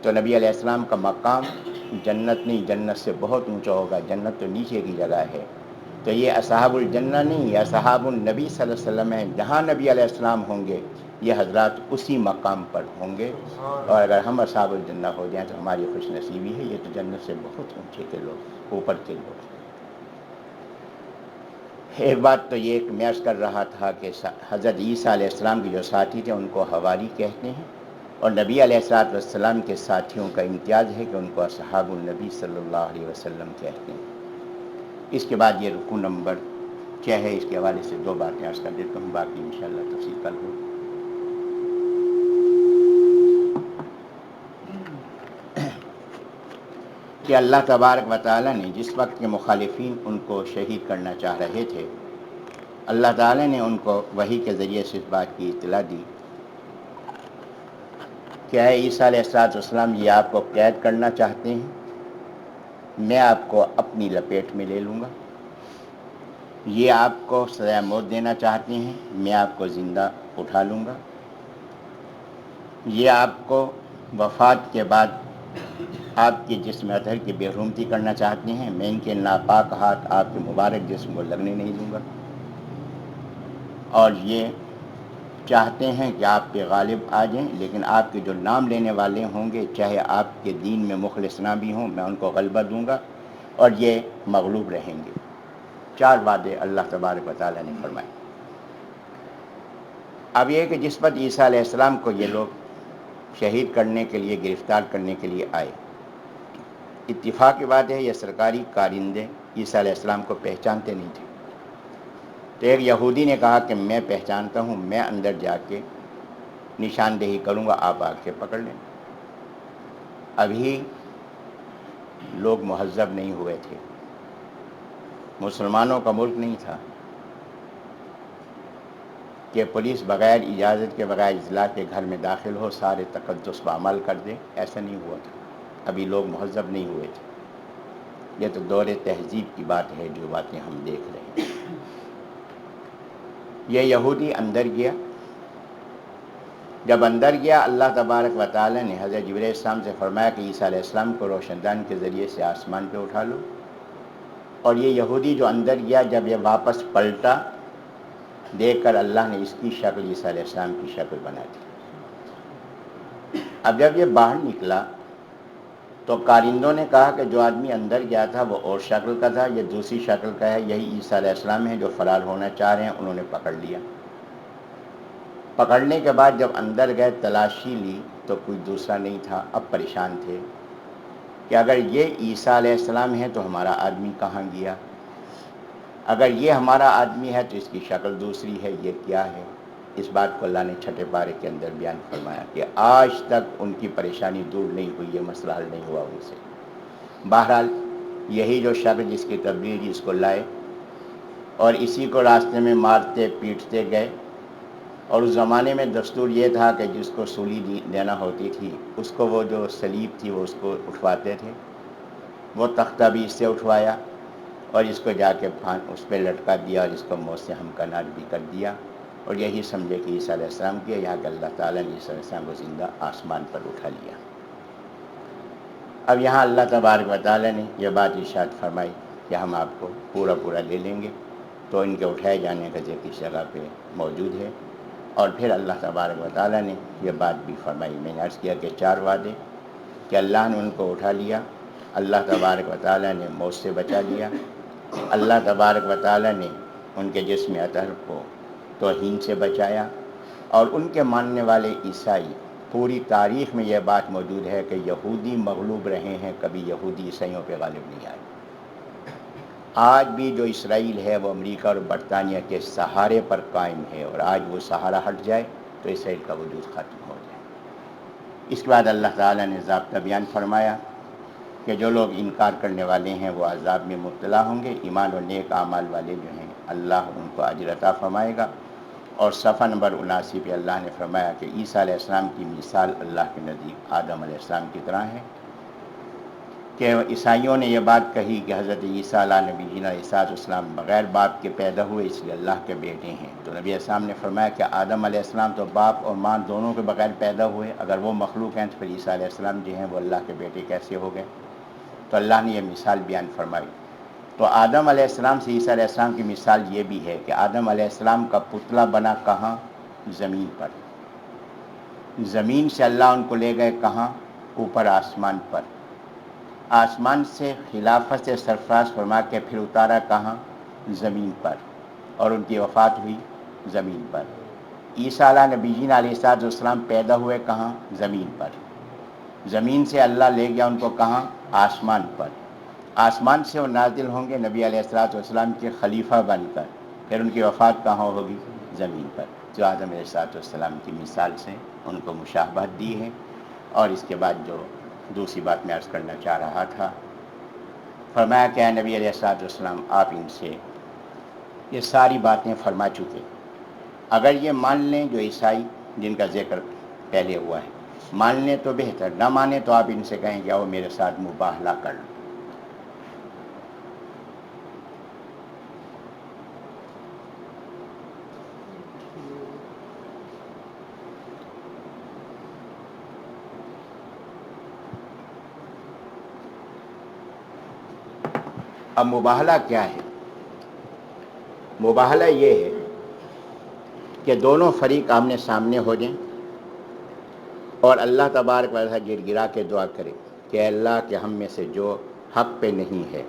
تو نبی علیہ السلام کا مقام جنت نہیں، جنت سے بہت اونچا ہوگا، جنت تو نیچے کی جگہ ہے. تو یہ اصحاب الجنہ نہیں، یہ اصحاب النبی صلی اللہ علیہ وسلم ہیں. جہاں نبی علیہ السلام ہوں گے یہ حضرات اسی مقام پر ہوں گے. اور اگر ہم اصحاب الجنہ ہو جائیں تو ہماری خوش نصیبی ہے. یہ تو جنت سے بہت اونچے کے لوگ، اوپر کے لوگ. ایک بات تو یہ کہ میں عرض کر رہا تھا کہ حضرت عیسیٰ علیہ السلام کے جو ساتھی تھے ان کو حواری کہتے ہیں، اور نبی علیہ السلام کے ساتھیوں کا امتیاز ہے کہ ان کو اصحاب النبی صلی اللہ علیہ وسلم کہتے ہیں. اس کے بعد یہ رکوع نمبر 6 ہے، اس کے حوالے سے 2 باتیں عرض کر دیتا ہوں، باقی انشاءاللہ تفصیل کل ہو. کہ اللہ تبارک و تعالیٰ نے جس وقت کے مخالفین ان کو شہید کرنا چاہ رہے تھے، اللہ تعالیٰ نے ان کو وحی کے ذریعے سے اس بات کی اطلاع دی کہ اے عیسیٰ علیہ السلام، یہ آپ کو قید کرنا چاہتے ہیں، میں آپ کو اپنی لپیٹ میں لے لوں گا. یہ آپ کو سزائے موت دینا چاہتے ہیں، میں آپ کو زندہ اٹھا لوں گا. یہ آپ کو وفات کے بعد آپ کے جسم اطہر کی بے حرمتی کرنا چاہتے ہیں، میں ان کے ناپاک ہاتھ آپ کے مبارک جسم کو لگنے نہیں دوں گا. اور یہ چاہتے ہیں کہ آپ پہ غالب آ جائیں، لیکن آپ کے جو نام لینے والے ہوں گے چاہے آپ کے دین میں مخلص نہ بھی ہوں، میں ان کو غلبہ دوں گا اور یہ مغلوب رہیں گے۔ 4 وعدے اللہ تبارک و تعالیٰ نے فرمائے۔ اب یہ کہ جس پر عیسیٰ علیہ السلام کو یہ لوگ شہید کرنے کے لیے، گرفتار کرنے کے لیے آئے، اتفاق کی بات ہے یہ سرکاری کارندے عیسیٰ علیہ السلام کو پہچانتے نہیں تھے۔ تو ایک یہودی نے کہا کہ میں پہچانتا ہوں، میں اندر جا کے نشاندہی کروں گا، آپ آ کے پکڑ لیں۔ ابھی لوگ مہذب نہیں ہوئے تھے، مسلمانوں کا ملک نہیں تھا کہ پولیس بغیر اجازت کے، بغیر اطلاع کے گھر میں داخل ہو، سارے تقدس پر عمل کر دے، ایسا نہیں ہوا تھا۔ ابھی لوگ مہذب نہیں ہوئے تھے۔ یہ تو دور تہذیب کی بات ہے جو باتیں ہم دیکھ رہے ہیں۔ یہ یہودی اندر گیا، جب اندر گیا اللہ تبارک و تعالی نے حضرت جبرائیل علیہ السلام سے فرمایا کہ عیسیٰ علیہ السلام کو روشن دان کے ذریعے سے آسمان پہ اٹھا لو، اور یہ یہودی جو اندر گیا جب یہ واپس پلٹا، دیکھ کر اللہ نے اس کی شکل عیسیٰ علیہ السلام کی شکل بنا دی۔ اب جب یہ باہر نکلا تو کارندوں نے کہا کہ جو آدمی اندر گیا تھا وہ اور شکل کا تھا، یہ دوسری شکل کا ہے، یہی عیسیٰ علیہ السلام ہے جو فرار ہونا چاہ رہے ہیں۔ انہوں نے پکڑ لیا۔ پکڑنے کے بعد جب اندر گئے، تلاشی لی تو کوئی دوسرا نہیں تھا۔ اب پریشان تھے کہ اگر یہ عیسیٰ علیہ السلام ہے تو ہمارا آدمی کہاں گیا؟ اگر یہ ہمارا آدمی ہے تو اس کی شکل دوسری ہے، یہ کیا ہے؟ اس بات کو اللہ نے چھٹے پارے کے اندر بیان فرمایا کہ آج تک ان کی پریشانی دور نہیں ہوئی، یہ مسئلہ حل نہیں ہوا ان سے۔ بہرحال یہی جو شخص جس کی تبلیغ اس کو لائے اور اسی کو راستے میں مارتے پیٹتے گئے، اور اس زمانے میں دستور یہ تھا کہ جس کو سولی دینا ہوتی تھی اس کو وہ جو صلیب تھی وہ اس کو اٹھواتے تھے، وہ تختہ بھی اس سے اٹھوایا اور اس کو جا کے اس پہ لٹکا دیا اور اس کو موت سے ہمکنار بھی کر دیا، اور یہی سمجھے کہ عیسیٰ علیہ السلام کیا، یہاں کہ اللہ تعالیٰ نے عیسیٰ علیہ السلام کو زندہ آسمان پر اٹھا لیا۔ اب یہاں اللہ تبارک و تعالیٰ نے یہ بات ارشاد فرمائی کہ ہم آپ کو پورا لے لیں گے، تو ان کے اٹھائے جانے کا ذکر اس جگہ پہ موجود ہے۔ اور پھر اللہ تبارک و تعالیٰ نے یہ بات بھی فرمائی، میں نے عرض کیا کہ 4 وعدے کہ اللہ نے ان کو اٹھا لیا، اللہ تبارک و تعالیٰ نے موت سے بچا لیا، اللہ تبارک و تعالیٰ نے ان کے جسم اطہر کو توہین سے بچایا، اور ان کے ماننے والے عیسائی، پوری تاریخ میں یہ بات موجود ہے کہ یہودی مغلوب رہے ہیں، کبھی یہودی عیسائیوں پہ غالب نہیں آئے۔ آج بھی جو اسرائیل ہے وہ امریکہ اور برطانیہ کے سہارے پر قائم ہے، اور آج وہ سہارا ہٹ جائے تو اسرائیل کا وجود ختم ہو جائے۔ اس کے بعد اللہ تعالیٰ نے ضابطہ بیان فرمایا کہ جو لوگ انکار کرنے والے ہیں وہ عذاب میں مبتلا ہوں گے، ایمان اور نیک اعمال والے جو ہیں اللہ ان کو اجر عطا فرمائے گا۔ اور صفحہ نمبر 79 پہ اللہ نے فرمایا کہ عیسیٰ علیہ السلام کی مثال اللہ کے نزدیک آدم علیہ السلام کی طرح ہے، کہ عیسائیوں نے یہ بات کہی کہ حضرت عیسیٰ علیہ نبی جینا عیسیٰ السلام بغیر باپ کے پیدا ہوئے اس لیے اللہ کے بیٹے ہیں، تو نبی السلام نے فرمایا کہ آدم علیہ السلام تو باپ اور ماں دونوں کے بغیر پیدا ہوئے، اگر وہ مخلوق ہیں تو پھر عیسیٰ علیہ السلام جو ہیں وہ اللہ کے بیٹے کیسے ہو گئے؟ تو اللہ نے یہ مثال بیان فرمائی۔ تو آدم علیہ السلام سے عیسیٰ علیہ السلام کی مثال یہ بھی ہے کہ آدم علیہ السلام کا پتلا بنا کہاں؟ زمین پر۔ زمین سے اللہ ان کو لے گئے کہاں؟ اوپر آسمان پر۔ آسمان سے خلافت سے سرفراز فرما کے پھر اتارا کہاں؟ زمین پر، اور ان کی وفات ہوئی زمین پر۔ عیسیٰ علیہ نبیین علیہ السلام پیدا ہوئے کہاں؟ زمین پر۔ زمین سے اللہ لے گیا ان کو کہاں؟ آسمان پر۔ آسمان سے وہ نازل ہوں گے نبی علیہ السلام کے خلیفہ بن کر، پھر ان کی وفات کہاں ہوگی؟ زمین پر۔ جو آدم علیہ السلام کی مثال سے ان کو مشابہت دی ہے۔ اور اس کے بعد جو دوسری بات میں عرض کرنا چاہ رہا تھا، فرمایا کہ اے نبی علیہ السلام آپ ان سے یہ ساری باتیں فرما چکے، اگر یہ مان لیں جو عیسائی جن کا ذکر پہلے ہوا ہے، مان لیں تو بہتر، نہ مانے تو آپ ان سے کہیں کہ آؤ میرے ساتھ مباہلہ کر لو۔ اب مباہلہ کیا ہے؟ مباہلہ یہ ہے کہ دونوں فریق آمنے سامنے ہو جائیں اور اللہ تبارک و تعالیٰ گر گرا کے دعا کرے کہ اللہ کہ ہم میں سے جو حق پہ نہیں ہے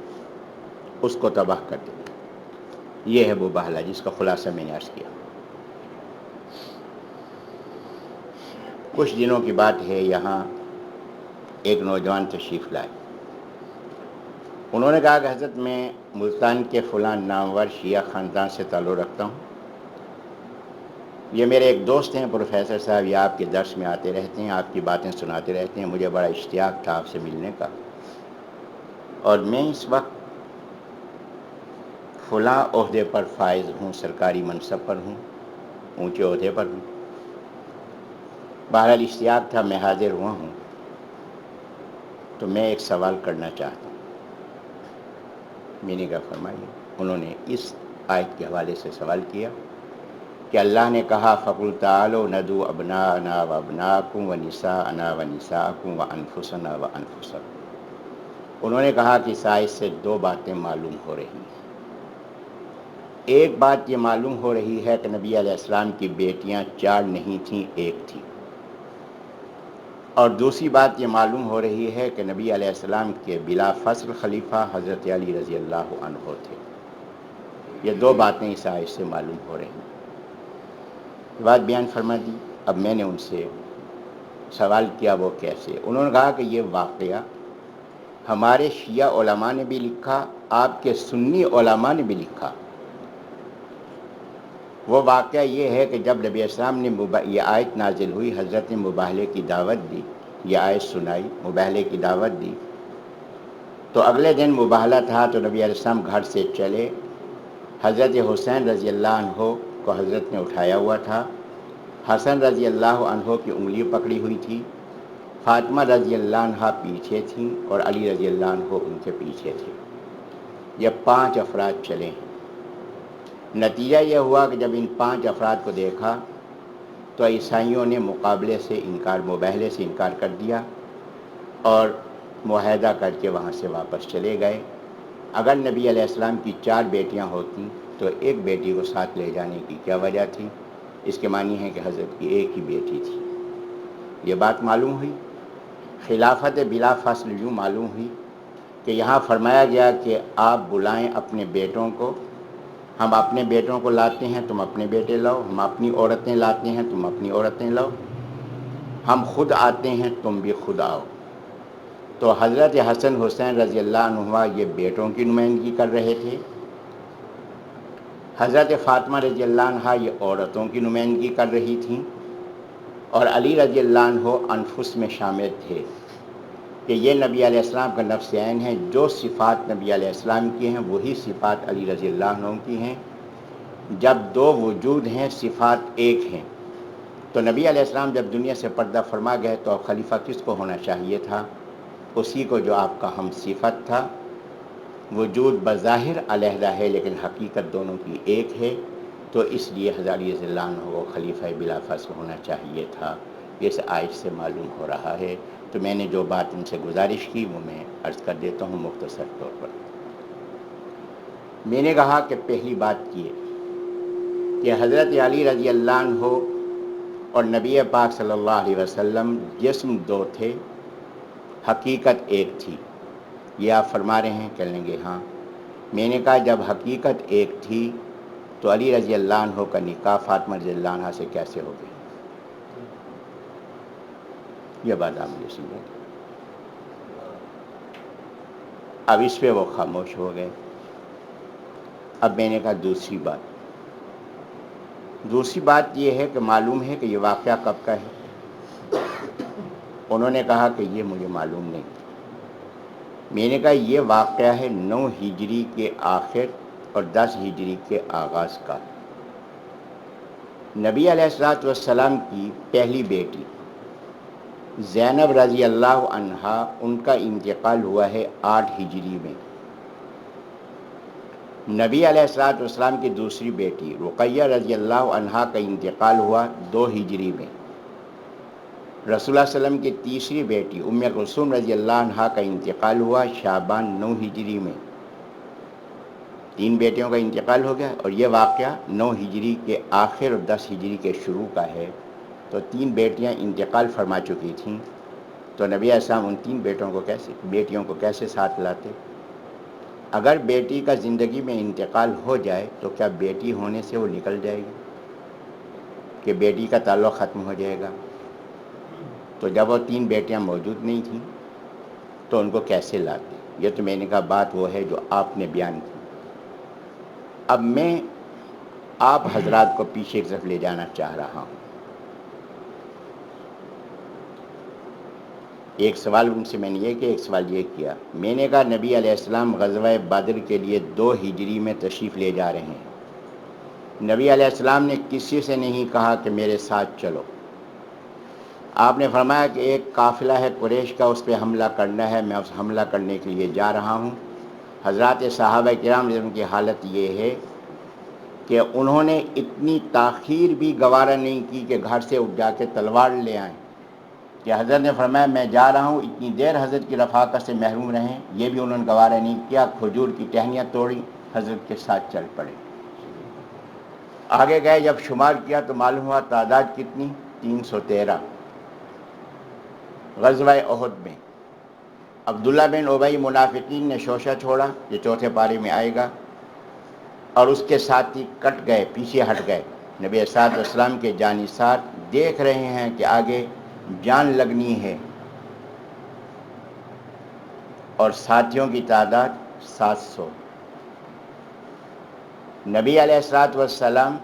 اس کو تباہ کر دے. یہ ہے وہ بہلا جس کا خلاصہ میں نے عرض کیا. کچھ دنوں کی بات ہے، یہاں ایک نوجوان تشریف لائے. انہوں نے کہا کہ حضرت میں ملتان کے فلاں نامور شیعہ خاندان سے تعلق رکھتا ہوں. یہ میرے ایک دوست ہیں پروفیسر صاحب، یہ آپ کے درس میں آتے رہتے ہیں، آپ کی باتیں سناتے رہتے ہیں. مجھے بڑا اشتیاق تھا آپ سے ملنے کا، اور میں اس وقت فلاں عہدے پر فائز ہوں، سرکاری منصب پر ہوں، اونچے عہدے پر ہوں. بہرحال اشتیاق تھا، میں حاضر ہوا ہوں. تو میں ایک سوال کرنا چاہتا ہوں. میں نے کہا فرمائیے. انہوں نے اس آیت کے حوالے سے سوال کیا کہ اللہ نے کہا فَقُلْ تَعَالَوْا نَدْعُو أَبْنَاءَنَا وَأَبْنَاءَكُمْ وَنِسَاءَنَا وَنِسَاءَكُمْ وَأَنفُسَنَا وَأَنفُسَكُمْ. انہوں نے کہا کہ اس آیت سے دو باتیں معلوم ہو رہی ہیں. ایک بات یہ معلوم ہو رہی ہے کہ نبی علیہ السلام کی بیٹیاں 4 نہیں تھیں، 1 تھی. اور دوسری بات یہ معلوم ہو رہی ہے کہ نبی علیہ السلام کے بلا فصل خلیفہ حضرت علی رضی اللہ عنہ تھے. یہ دو باتیں اس آیت سے معلوم ہو رہی ہیں. بات بیان فرما دی. اب میں نے ان سے سوال کیا وہ کیسے. انہوں نے کہا کہ یہ واقعہ ہمارے شیعہ علماء نے بھی لکھا، آپ کے سنی علماء نے بھی لکھا. وہ واقعہ یہ ہے کہ جب نبی اسلام نے یہ آیت نازل ہوئی، حضرت نے مباہلے کی دعوت دی، یہ آیت سنائی، مباہلے کی دعوت دی. تو اگلے دن مباہلہ تھا تو نبی علیہ السلام گھر سے چلے. حضرت حسین رضی اللہ عنہ کو حضرت نے اٹھایا ہوا تھا. حسن رضی اللہ عنہ کی انگلی پکڑی ہوئی تھی. فاطمہ رضی اللہ عنہ پیچھے تھیں اور علی رضی اللہ عنہ ان کے پیچھے تھے. یہ 5 افراد چلے ہیں. نتیجہ یہ ہوا کہ جب ان 5 افراد کو دیکھا تو عیسائیوں نے مقابلے سے انکار، مباہلے سے انکار کر دیا اور معاہدہ کر کے وہاں سے واپس چلے گئے. اگر نبی علیہ السلام کی 4 بیٹیاں ہوتیں تو ایک بیٹی کو ساتھ لے جانے کی کیا وجہ تھی؟ اس کے معنی ہے کہ حضرت کی ایک ہی بیٹی تھی. یہ بات معلوم ہوئی. خلافت بلا فصل یوں معلوم ہوئی کہ یہاں فرمایا گیا کہ آپ بلائیں اپنے بیٹوں کو. ہم اپنے بیٹوں کو لاتے ہیں، تم اپنے بیٹے لاؤ. ہم اپنی عورتیں لاتے ہیں، تم اپنی عورتیں لاؤ. ہم خود آتے ہیں، تم بھی خود آؤ. تو حضرت حسن حسین رضی اللہ عنہما یہ بیٹوں کی نمائندگی کر رہے تھے. حضرت فاطمہ رضی اللہ عنہ یہ عورتوں کی نمائندگی کر رہی تھیں. اور علی رضی اللہ عنہ انفس میں شامل تھے کہ یہ نبی علیہ السلام کا نفس عین ہے. جو صفات نبی علیہ السلام کی ہیں وہی صفات علی رضی اللہ عنہ کی ہیں. جب دو وجود ہیں، صفات ایک ہیں، تو نبی علیہ السلام جب دنیا سے پردہ فرما گئے تو اب خلیفہ کس کو ہونا چاہیے تھا؟ اسی کو جو آپ کا ہم صفت تھا. وجود بظاہر علیحدہ ہے لیکن حقیقت دونوں کی ایک ہے. تو اس لیے حضرت علی رضی اللہ عنہ کو خلیفہ بلا فصل ہونا چاہیے تھا. اس آیت سے معلوم ہو رہا ہے. تو میں نے جو بات ان سے گزارش کی وہ میں عرض کر دیتا ہوں مختصر طور پر. میں نے کہا کہ پہلی بات یہ کہ حضرت علی رضی اللہ عنہ اور نبی پاک صلی اللہ علیہ وسلم جسم 2 تھے، حقیقت ایک تھی. یہ آپ فرما رہے ہیں؟ کہنے لگے ہاں. میں نے کہا جب حقیقت ایک تھی تو علی رضی اللہ عنہ کا نکاح فاطمہ رضی اللہ عنہ سے کیسے ہو گیا؟ یہ بات آپ مجھے سمجھیں. اب اس پہ وہ خاموش ہو گئے. اب میں نے کہا دوسری بات یہ ہے کہ معلوم ہے کہ یہ واقعہ کب کا ہے؟ انہوں نے کہا کہ یہ مجھے معلوم نہیں. میں نے کہا یہ واقعہ ہے 9 ہجری کے آخر اور 10 ہجری کے آغاز کا. نبی علیہ السلام کی پہلی بیٹی زینب رضی اللہ عنہا، ان کا انتقال ہوا ہے 8 ہجری میں. نبی علیہ السلام کی دوسری بیٹی رقیہ رضی اللہ عنہا کا انتقال ہوا 2 ہجری میں. رسول اللہ علیہ وسلم کی تیسری بیٹی ام کلثوم رضی اللہ عنہا کا انتقال ہوا شعبان 9 ہجری میں. 3 بیٹیوں کا انتقال ہو گیا، اور یہ واقعہ 9 ہجری کے آخر اور 10 ہجری کے شروع کا ہے، تو 3 بیٹیاں انتقال فرما چکی تھیں، تو نبی علیہ السلام ان 3 بیٹیوں کو کیسے ساتھ لاتے؟ اگر بیٹی کا زندگی میں انتقال ہو جائے تو کیا بیٹی ہونے سے وہ نکل جائے گی کہ بیٹی کا تعلق ختم ہو جائے گا؟ تو جب وہ 3 بیٹیاں موجود نہیں تھیں تو ان کو کیسے لاتے؟ یہ تو میں نے کہا بات وہ ہے جو آپ نے بیان کی۔ اب میں آپ حضرات کو پیچھے کی طرف لے جانا چاہ رہا ہوں۔ ایک سوال ان سے میں نے یہ کیا، ایک سوال یہ کیا، میں نے کہا نبی علیہ السلام غزوہ بدر کے لیے 2 ہجری میں تشریف لے جا رہے ہیں، نبی علیہ السلام نے کسی سے نہیں کہا کہ میرے ساتھ چلو، آپ نے فرمایا کہ ایک قافلہ ہے قریش کا، اس پہ حملہ کرنا ہے، میں اس حملہ کرنے کے لیے جا رہا ہوں۔ حضرات صحابہ کرام ان کی حالت یہ ہے کہ انہوں نے اتنی تاخیر بھی گوارا نہیں کی کہ گھر سے اٹھ جا کے تلوار لے آئیں، کہ حضرت نے فرمایا میں جا رہا ہوں، اتنی دیر حضرت کی رفاقت سے محروم رہیں، یہ بھی انہوں نے گوارا نہیں کیا، کھجور کی ٹہنیاں توڑی، حضرت کے ساتھ چل پڑے۔ آگے گئے، جب شمار کیا تو معلوم ہوا تعداد کتنی، 313۔ غزوہ احد میں عبداللہ بن ابی منافقین نے شوشہ چھوڑا، یہ چوتھے پارے میں آئے گا، اور اس کے ساتھی کٹ گئے، پیچھے ہٹ گئے۔ نبی صلی اللہ علیہ وسلم کے جانثار دیکھ رہے ہیں کہ آگے جان لگنی ہے، اور ساتھیوں کی تعداد 700۔ نبی علیہ الصلوۃ والسلام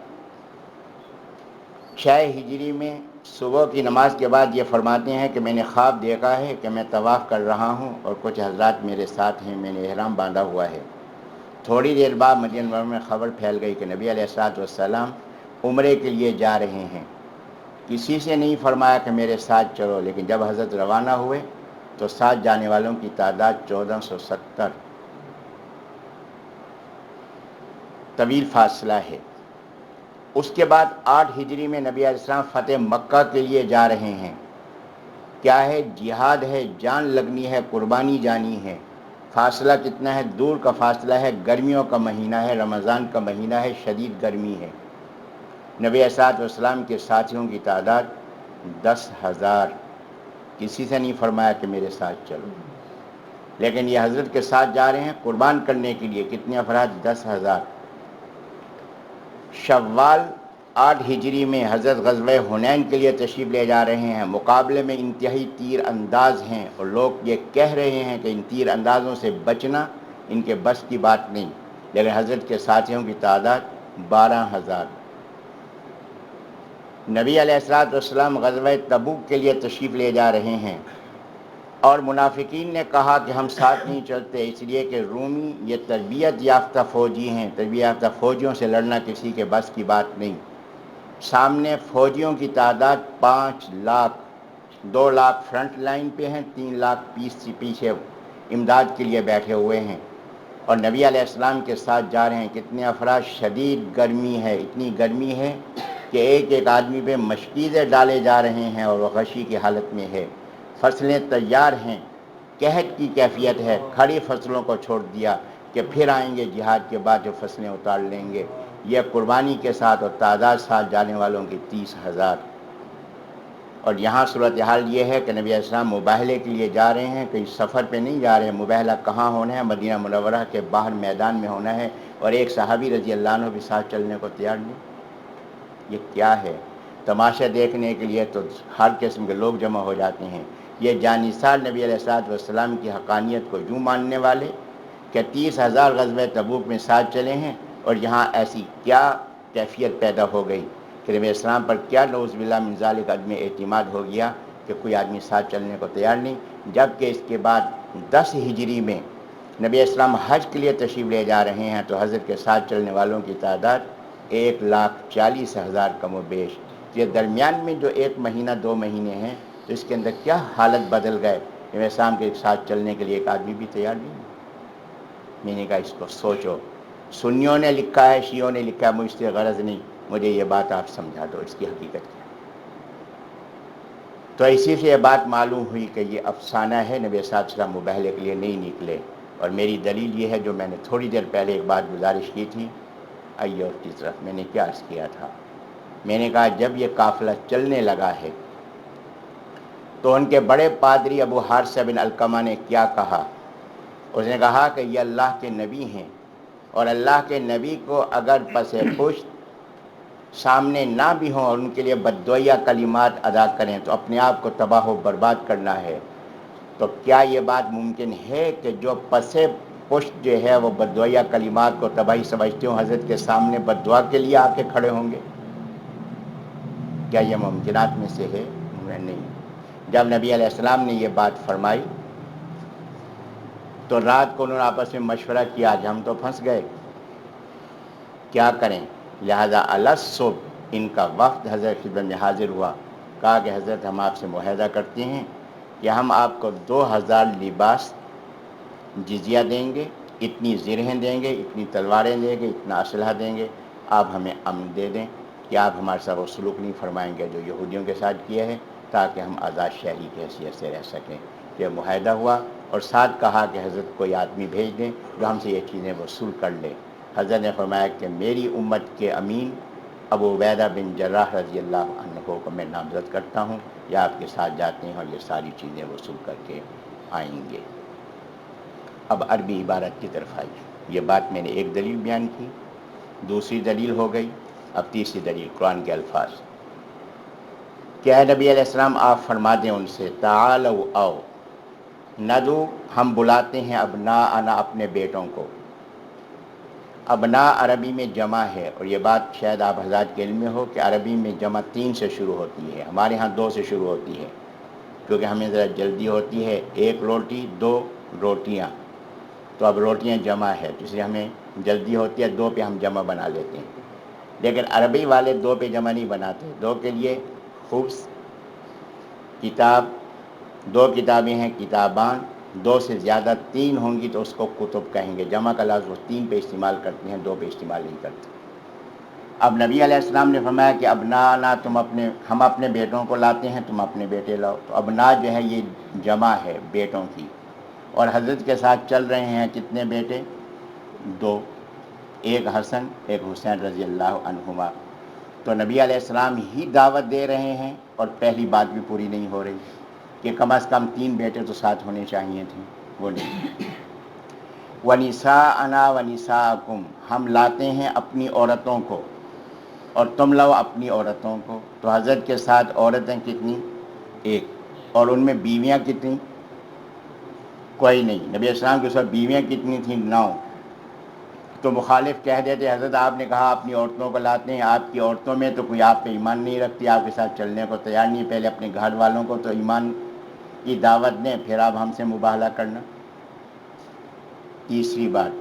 6 ہجری میں صبح کی نماز کے بعد یہ فرماتے ہیں کہ میں نے خواب دیکھا ہے کہ میں طواف کر رہا ہوں اور کچھ حضرات میرے ساتھ ہیں، میں نے احرام باندھا ہوا ہے۔ تھوڑی دیر بعد مدینہ منورہ میں خبر پھیل گئی کہ نبی علیہ الصلوۃ والسلام عمرے کے لیے جا رہے ہیں، کسی سے نہیں فرمایا کہ میرے ساتھ چلو، لیکن جب حضرت روانہ ہوئے تو ساتھ جانے والوں کی تعداد 1470، طویل فاصلہ ہے۔ اس کے بعد 8 ہجری میں نبی علیہ السلام فتح مکہ کے لیے جا رہے ہیں، کیا ہے، جہاد ہے، جان لگنی ہے، قربانی جانی ہے۔ فاصلہ کتنا ہے، دور کا فاصلہ ہے، گرمیوں کا مہینہ ہے، رمضان کا مہینہ ہے، شدید گرمی ہے۔ نبی علیہ الصلوۃ والسلام کے ساتھیوں کی تعداد 10,000، کسی سے نہیں فرمایا کہ میرے ساتھ چلو، لیکن یہ حضرت کے ساتھ جا رہے ہیں قربان کرنے کے لیے۔ کتنے افراد، 10,000۔ شوال 8 ہجری میں حضرت غزوہ حنین کے لیے تشریف لے جا رہے ہیں، مقابلے میں انتہائی تیر انداز ہیں، اور لوگ یہ کہہ رہے ہیں کہ ان تیر اندازوں سے بچنا ان کے بس کی بات نہیں، لیکن حضرت کے ساتھیوں کی تعداد 12,000۔ نبی علیہ الصلوۃ والسلام غزوہ تبوک کے لیے تشریف لے جا رہے ہیں، اور منافقین نے کہا کہ ہم ساتھ نہیں چلتے، اس لیے کہ رومی یہ تربیت یافتہ فوجی ہیں، تربیت یافتہ فوجیوں سے لڑنا کسی کے بس کی بات نہیں۔ سامنے فوجیوں کی تعداد 5 لاکھ، 2 لاکھ فرنٹ لائن پہ ہیں، 3 لاکھ پیچھے امداد کے لیے بیٹھے ہوئے ہیں، اور نبی علیہ السلام کے ساتھ جا رہے ہیں۔ کتنے افراد، شدید گرمی ہے، اتنی گرمی ہے کہ ایک ایک آدمی پہ مشکیزیں ڈالے جا رہے ہیں، اور وہ غشی کی حالت میں ہے۔ فصلیں تیار ہیں، قحط کی کیفیت ہے، کھڑی فصلوں کو چھوڑ دیا کہ پھر آئیں گے جہاد کے بعد جو فصلیں اتار لیں گے۔ یہ قربانی کے ساتھ، اور تعداد ساتھ جانے والوں کی 30,000۔ اور یہاں صورتحال یہ ہے کہ نبی علیہ السلام مباہلے کے لیے جا رہے ہیں، کہیں سفر پہ نہیں جا رہے ہیں۔ مباہلہ کہاں ہونا ہے، مدینہ منورہ کے باہر میدان میں ہونا ہے، اور ایک صحابی رضی اللہ عنہ بھی ساتھ چلنے کو تیار نہیں۔ یہ کیا ہے؟ تماشا دیکھنے کے لیے تو ہر قسم کے لوگ جمع ہو جاتے ہیں۔ یہ جانثار نبی علیہ الصلوۃ والسلام کی حقانیت کو یوں ماننے والے کہ 30,000 غزوہ تبوک میں ساتھ چلے ہیں، اور یہاں ایسی کیا کیفیت پیدا ہو گئی کہ نبی السلام پر کیا نعوذ باللہ من ذالک عدم اعتماد ہو گیا کہ کوئی آدمی ساتھ چلنے کو تیار نہیں۔ جبکہ اس کے بعد 10 ہجری میں نبی السلام حج کے لیے تشریف لے جا رہے ہیں، تو حضرت کے ساتھ چلنے والوں کی تعداد 1,40,000 کم و بیش۔ یہ درمیان میں جو 1 مہینہ 2 مہینے ہیں، تو اس کے اندر کیا حالت بدل گئے، نبی السلام کے ساتھ چلنے کے لیے ایک آدمی بھی تیار نہیں۔ میں نے کہا اس کو سوچو، سنیوں نے لکھا ہے، شیعوں نے لکھا ہے، مجھ سے غرض نہیں، مجھے یہ بات آپ سمجھا دو، اس کی حقیقت کیا ہے۔ تو اسی سے یہ بات معلوم ہوئی کہ یہ افسانہ ہے، نبی صلی اللہ علیہ وسلم مباہلے کے لیے نہیں نکلے، اور میری دلیل یہ ہے جو میں نے تھوڑی دیر پہلے ایک بات گزارش کی تھی ایوب کی طرف. میں نے کیا عرض کیا تھا؟ میں نے کہا جب یہ قافلہ چلنے لگا ہے تو ان کے بڑے پادری ابو حارثہ بن علقمہ نے کیا کہا؟ اس نے کہا کہ یہ اللہ کے نبی ہیں، اور اللہ کے نبی کو اگر پس پشت سامنے نہ بھی ہوں اور ان کے لیے بددعائیہ کلمات ادا کریں تو اپنے آپ کو تباہ و برباد کرنا ہے. تو کیا یہ بات ممکن ہے کہ جو پس پشت جو ہے وہ بددعائیہ کلمات کو تباہی سمجھتے ہوں حضرت کے سامنے بددعا کے لیے آ کے کھڑے ہوں گے؟ کیا یہ ممکنات میں سے ہے؟ نہیں. جب نبی علیہ السلام نے یہ بات فرمائی تو رات کو انہوں نے آپس میں مشورہ کیا کہ ہم تو پھنس گئے، کیا کریں؟ لہذا الصبح ان کا وفد حضرت خدمت میں حاضر ہوا. کہا کہ حضرت ہم آپ سے معاہدہ کرتے ہیں کہ ہم آپ کو 2000 لباس جزیہ دیں گے، اتنی زرہیں دیں گے، اتنی تلواریں دیں گے، اتنا اسلحہ دیں گے، آپ ہمیں امن دے دیں کہ آپ ہمارے ساتھ وہ سلوک نہیں فرمائیں گے جو یہودیوں کے ساتھ کیا ہے، تاکہ ہم آزاد شہری کی حیثیت سے رہ سکیں. یہ معاہدہ ہوا، اور ساتھ کہا کہ حضرت کوئی آدمی بھیج دیں جو ہم سے یہ چیزیں وصول کر لے. حضرت نے فرمایا کہ میری امت کے امین ابو عبیدہ بن جراح رضی اللہ عنہ کو میں نامزد کرتا ہوں، یہ آپ کے ساتھ جاتے ہیں اور یہ ساری چیزیں وصول کر کے آئیں گے. اب عربی عبارت کی طرف آئی. یہ بات میں نے ایک دلیل بیان کی، دوسری دلیل ہو گئی. اب تیسری دلیل قرآن کے الفاظ. کیا ہے نبی علیہ السلام آپ فرما دیں ان سے تعالوا آؤ، ندعو ہم بلاتے ہیں ابناءنا اپنے بیٹوں کو. ابناء عربی میں جمع ہے، اور یہ بات شاید آپ حضرات کے علم میں ہو کہ عربی میں جمع 3 سے شروع ہوتی ہے، ہمارے ہاں 2 سے شروع ہوتی ہے کیونکہ ہمیں ذرا جلدی ہوتی ہے. 1 روٹی 2 روٹیاں، تو اب روٹیاں جمع ہے تو اس لیے ہمیں جلدی ہوتی ہے، 2 پہ ہم جمع بنا لیتے ہیں. لیکن عربی والے 2 پہ جمع نہیں بناتے. 2 کے لیے خبز کتاب، 2 کتابیں ہیں کتابان، 2 سے زیادہ 3 ہوں گی تو اس کو کتب کہیں گے. جمع کا لفظ وہ 3 پہ استعمال کرتے ہیں، 2 پہ استعمال نہیں کرتے. اب نبی علیہ السلام نے فرمایا کہ ابنانا ہم اپنے بیٹوں کو لاتے ہیں، تم اپنے بیٹے لاؤ. تو ابنا جو ہے یہ جمع ہے بیٹوں کی، اور حضرت کے ساتھ چل رہے ہیں کتنے بیٹے؟ 2، ایک حسن ایک حسین رضی اللہ عنہما. تو نبی علیہ السلام ہی دعوت دے رہے ہیں اور پہلی بات بھی پوری نہیں ہو رہی کہ کم از کم 3 بیٹے تو ساتھ ہونے چاہیے تھے، وہ نہیں. وَنِسَاءَنَا وَنِسَاءَكُمْ ہم لاتے ہیں اپنی عورتوں کو اور تم لاؤ اپنی عورتوں کو. تو حضرت کے ساتھ عورتیں کتنی؟ 1، اور ان میں بیویاں کتنی؟ کوئی نہیں. نبی السلام کے ساتھ بیویاں کتنی تھیں؟ 9. تو مخالف کہہ دیتے حضرت آپ نے کہا اپنی عورتوں کو لاتے ہیں، آپ کی عورتوں میں تو کوئی آپ پہ ایمان نہیں رکھتی، آپ کے ساتھ چلنے کو تیار نہیں، پہلے اپنے گھر والوں کو تو ایمان کی دعوت دیں پھر آپ ہم سے مباہلہ کرنا. تیسری بات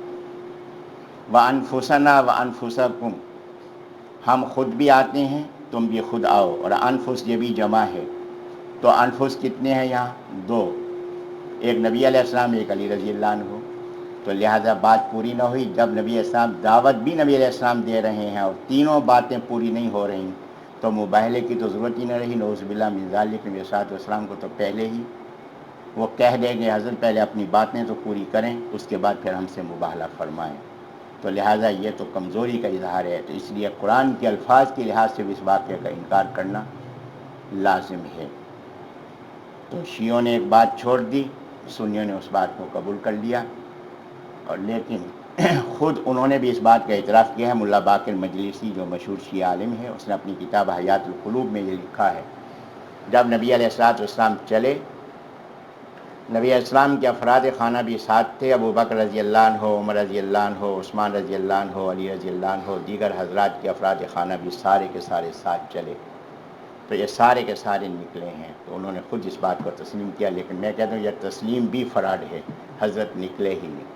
وَأَنفُسَنَا وَأَنفُسَكُمْ ہم خود بھی آتے ہیں تم بھی خود آؤ. اور انفس یہ بھی جمع ہے، تو انفس کتنے ہیں یہاں؟ 2، ایک نبی علیہ السلام ایک علی رضی اللہ عنہ. تو لہذا بات پوری نہ ہوئی. جب نبی السلام دعوت بھی نبی علیہ السلام دے رہے ہیں اور تینوں باتیں پوری نہیں ہو رہی تو مباہلے کی تو ضرورت ہی نہ رہی. نعوذ باللہ من ذالک. نبی صلی اللہ علیہ وسلم کو تو پہلے ہی وہ کہہ دیں گے حضرت پہلے اپنی باتیں تو پوری کریں، اس کے بعد پھر ہم سے مباہلہ فرمائیں. تو لہٰذا یہ تو کمزوری کا اظہار ہے. تو اس لیے قرآن کے الفاظ کے لحاظ سے بھی اس واقعے کا انکار کرنا لازم ہے. تو شیعوں نے ایک بات چھوڑ دی، سنیوں نے اس بات کو قبول کر لیا. اور لیکن خود انہوں نے بھی اس بات کا اعتراف کیا ہے. ملا باقر مجلسی جو مشہور شیعہ عالم ہے، اس نے اپنی کتاب حیات القلوب میں یہ لکھا ہے جب نبی علیہ السلام چلے، نبی علیہ السلام کے افراد خانہ بھی ساتھ تھے. ابو بکر رضی اللہ عنہ، عمر رضی اللہ عنہ، عثمان رضی اللہ عنہ، علی رضی اللہ عنہ، دیگر حضرات کے افراد خانہ بھی سارے کے سارے ساتھ چلے. تو یہ سارے کے سارے نکلے ہیں. تو انہوں نے خود اس بات کو تسلیم کیا. لیکن میں کہتا ہوں یہ تسلیم بھی فراڈ ہے، حضرت نکلے ہی نہیں،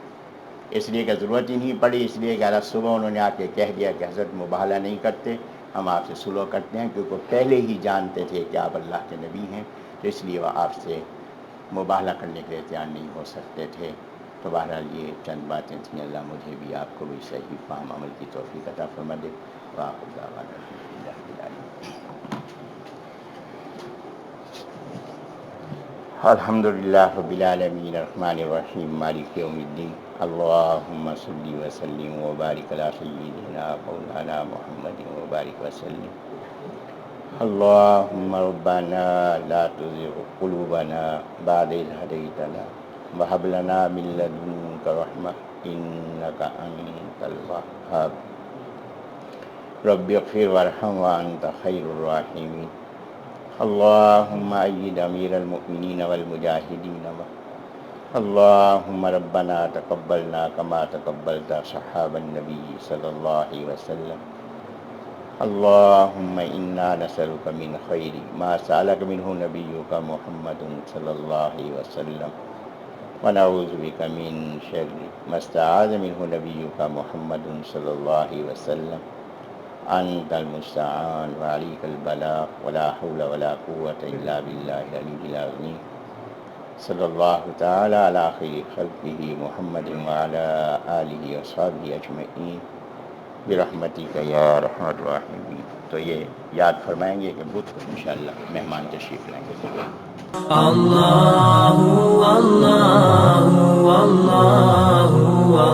اس لیے کہ ضرورت ہی نہیں پڑی. اس لیے کہ آج صبح انہوں نے آ کے کہہ دیا کہ حضرت مباہلہ نہیں کرتے، ہم آپ سے صلح کرتے ہیں، کیونکہ وہ پہلے ہی جانتے تھے کہ آپ اللہ کے نبی ہیں، تو اس لیے وہ آپ سے مباہلہ کرنے کے لیے تیار نہیں ہو سکتے تھے. تو بہرحال یہ چند باتیں تھیں. اللہ مجھے بھی آپ کو بھی صحیح فہم عمل کی توفیق عطا فرما دے. وآخر دعوانا الحمدللہ رب العالمین. الحمدللہ رب العالمین الرحمن الرحیم مالک یوم الدین اللہم صلی وسلم وبارک علی سیدنا مولانا محمد وبارک وسلم اللہم ربنا لا تزغ قلوبنا بعد اذ ہدیتنا وہب لنا من لدنک رحمہ انک انت الوہاب رب اغفر وارحم وانت خیر الراحمین اللہم اید امیر المؤمنین والمجاہدین اللہم ربنا تقبلنا کما تقبلت صحاب النبی صلی اللہ علیہ وسلم اللہم انا نسألک من خیر ما سألک منہ نبیک محمد صلی اللہ علیہ وسلم ونعوذ بک من شر ما استعاذ منہ نبیک محمد صلی اللہ علیہ وسلم انت المستعان وعلیک البلاغ ولا حول ولا قوة الا باللہ العلی العظیم صلی اللہ تعالی علی خیر خلقہ محمد وعلی آلہ وصحبہ اجمعین برحمتک یا ارحم الراحمین. تو یہ یاد فرمائیں گے کہ بدھ کو انشاءاللہ مہمان تشریف لائیں گے. اللہ اللہ اللہ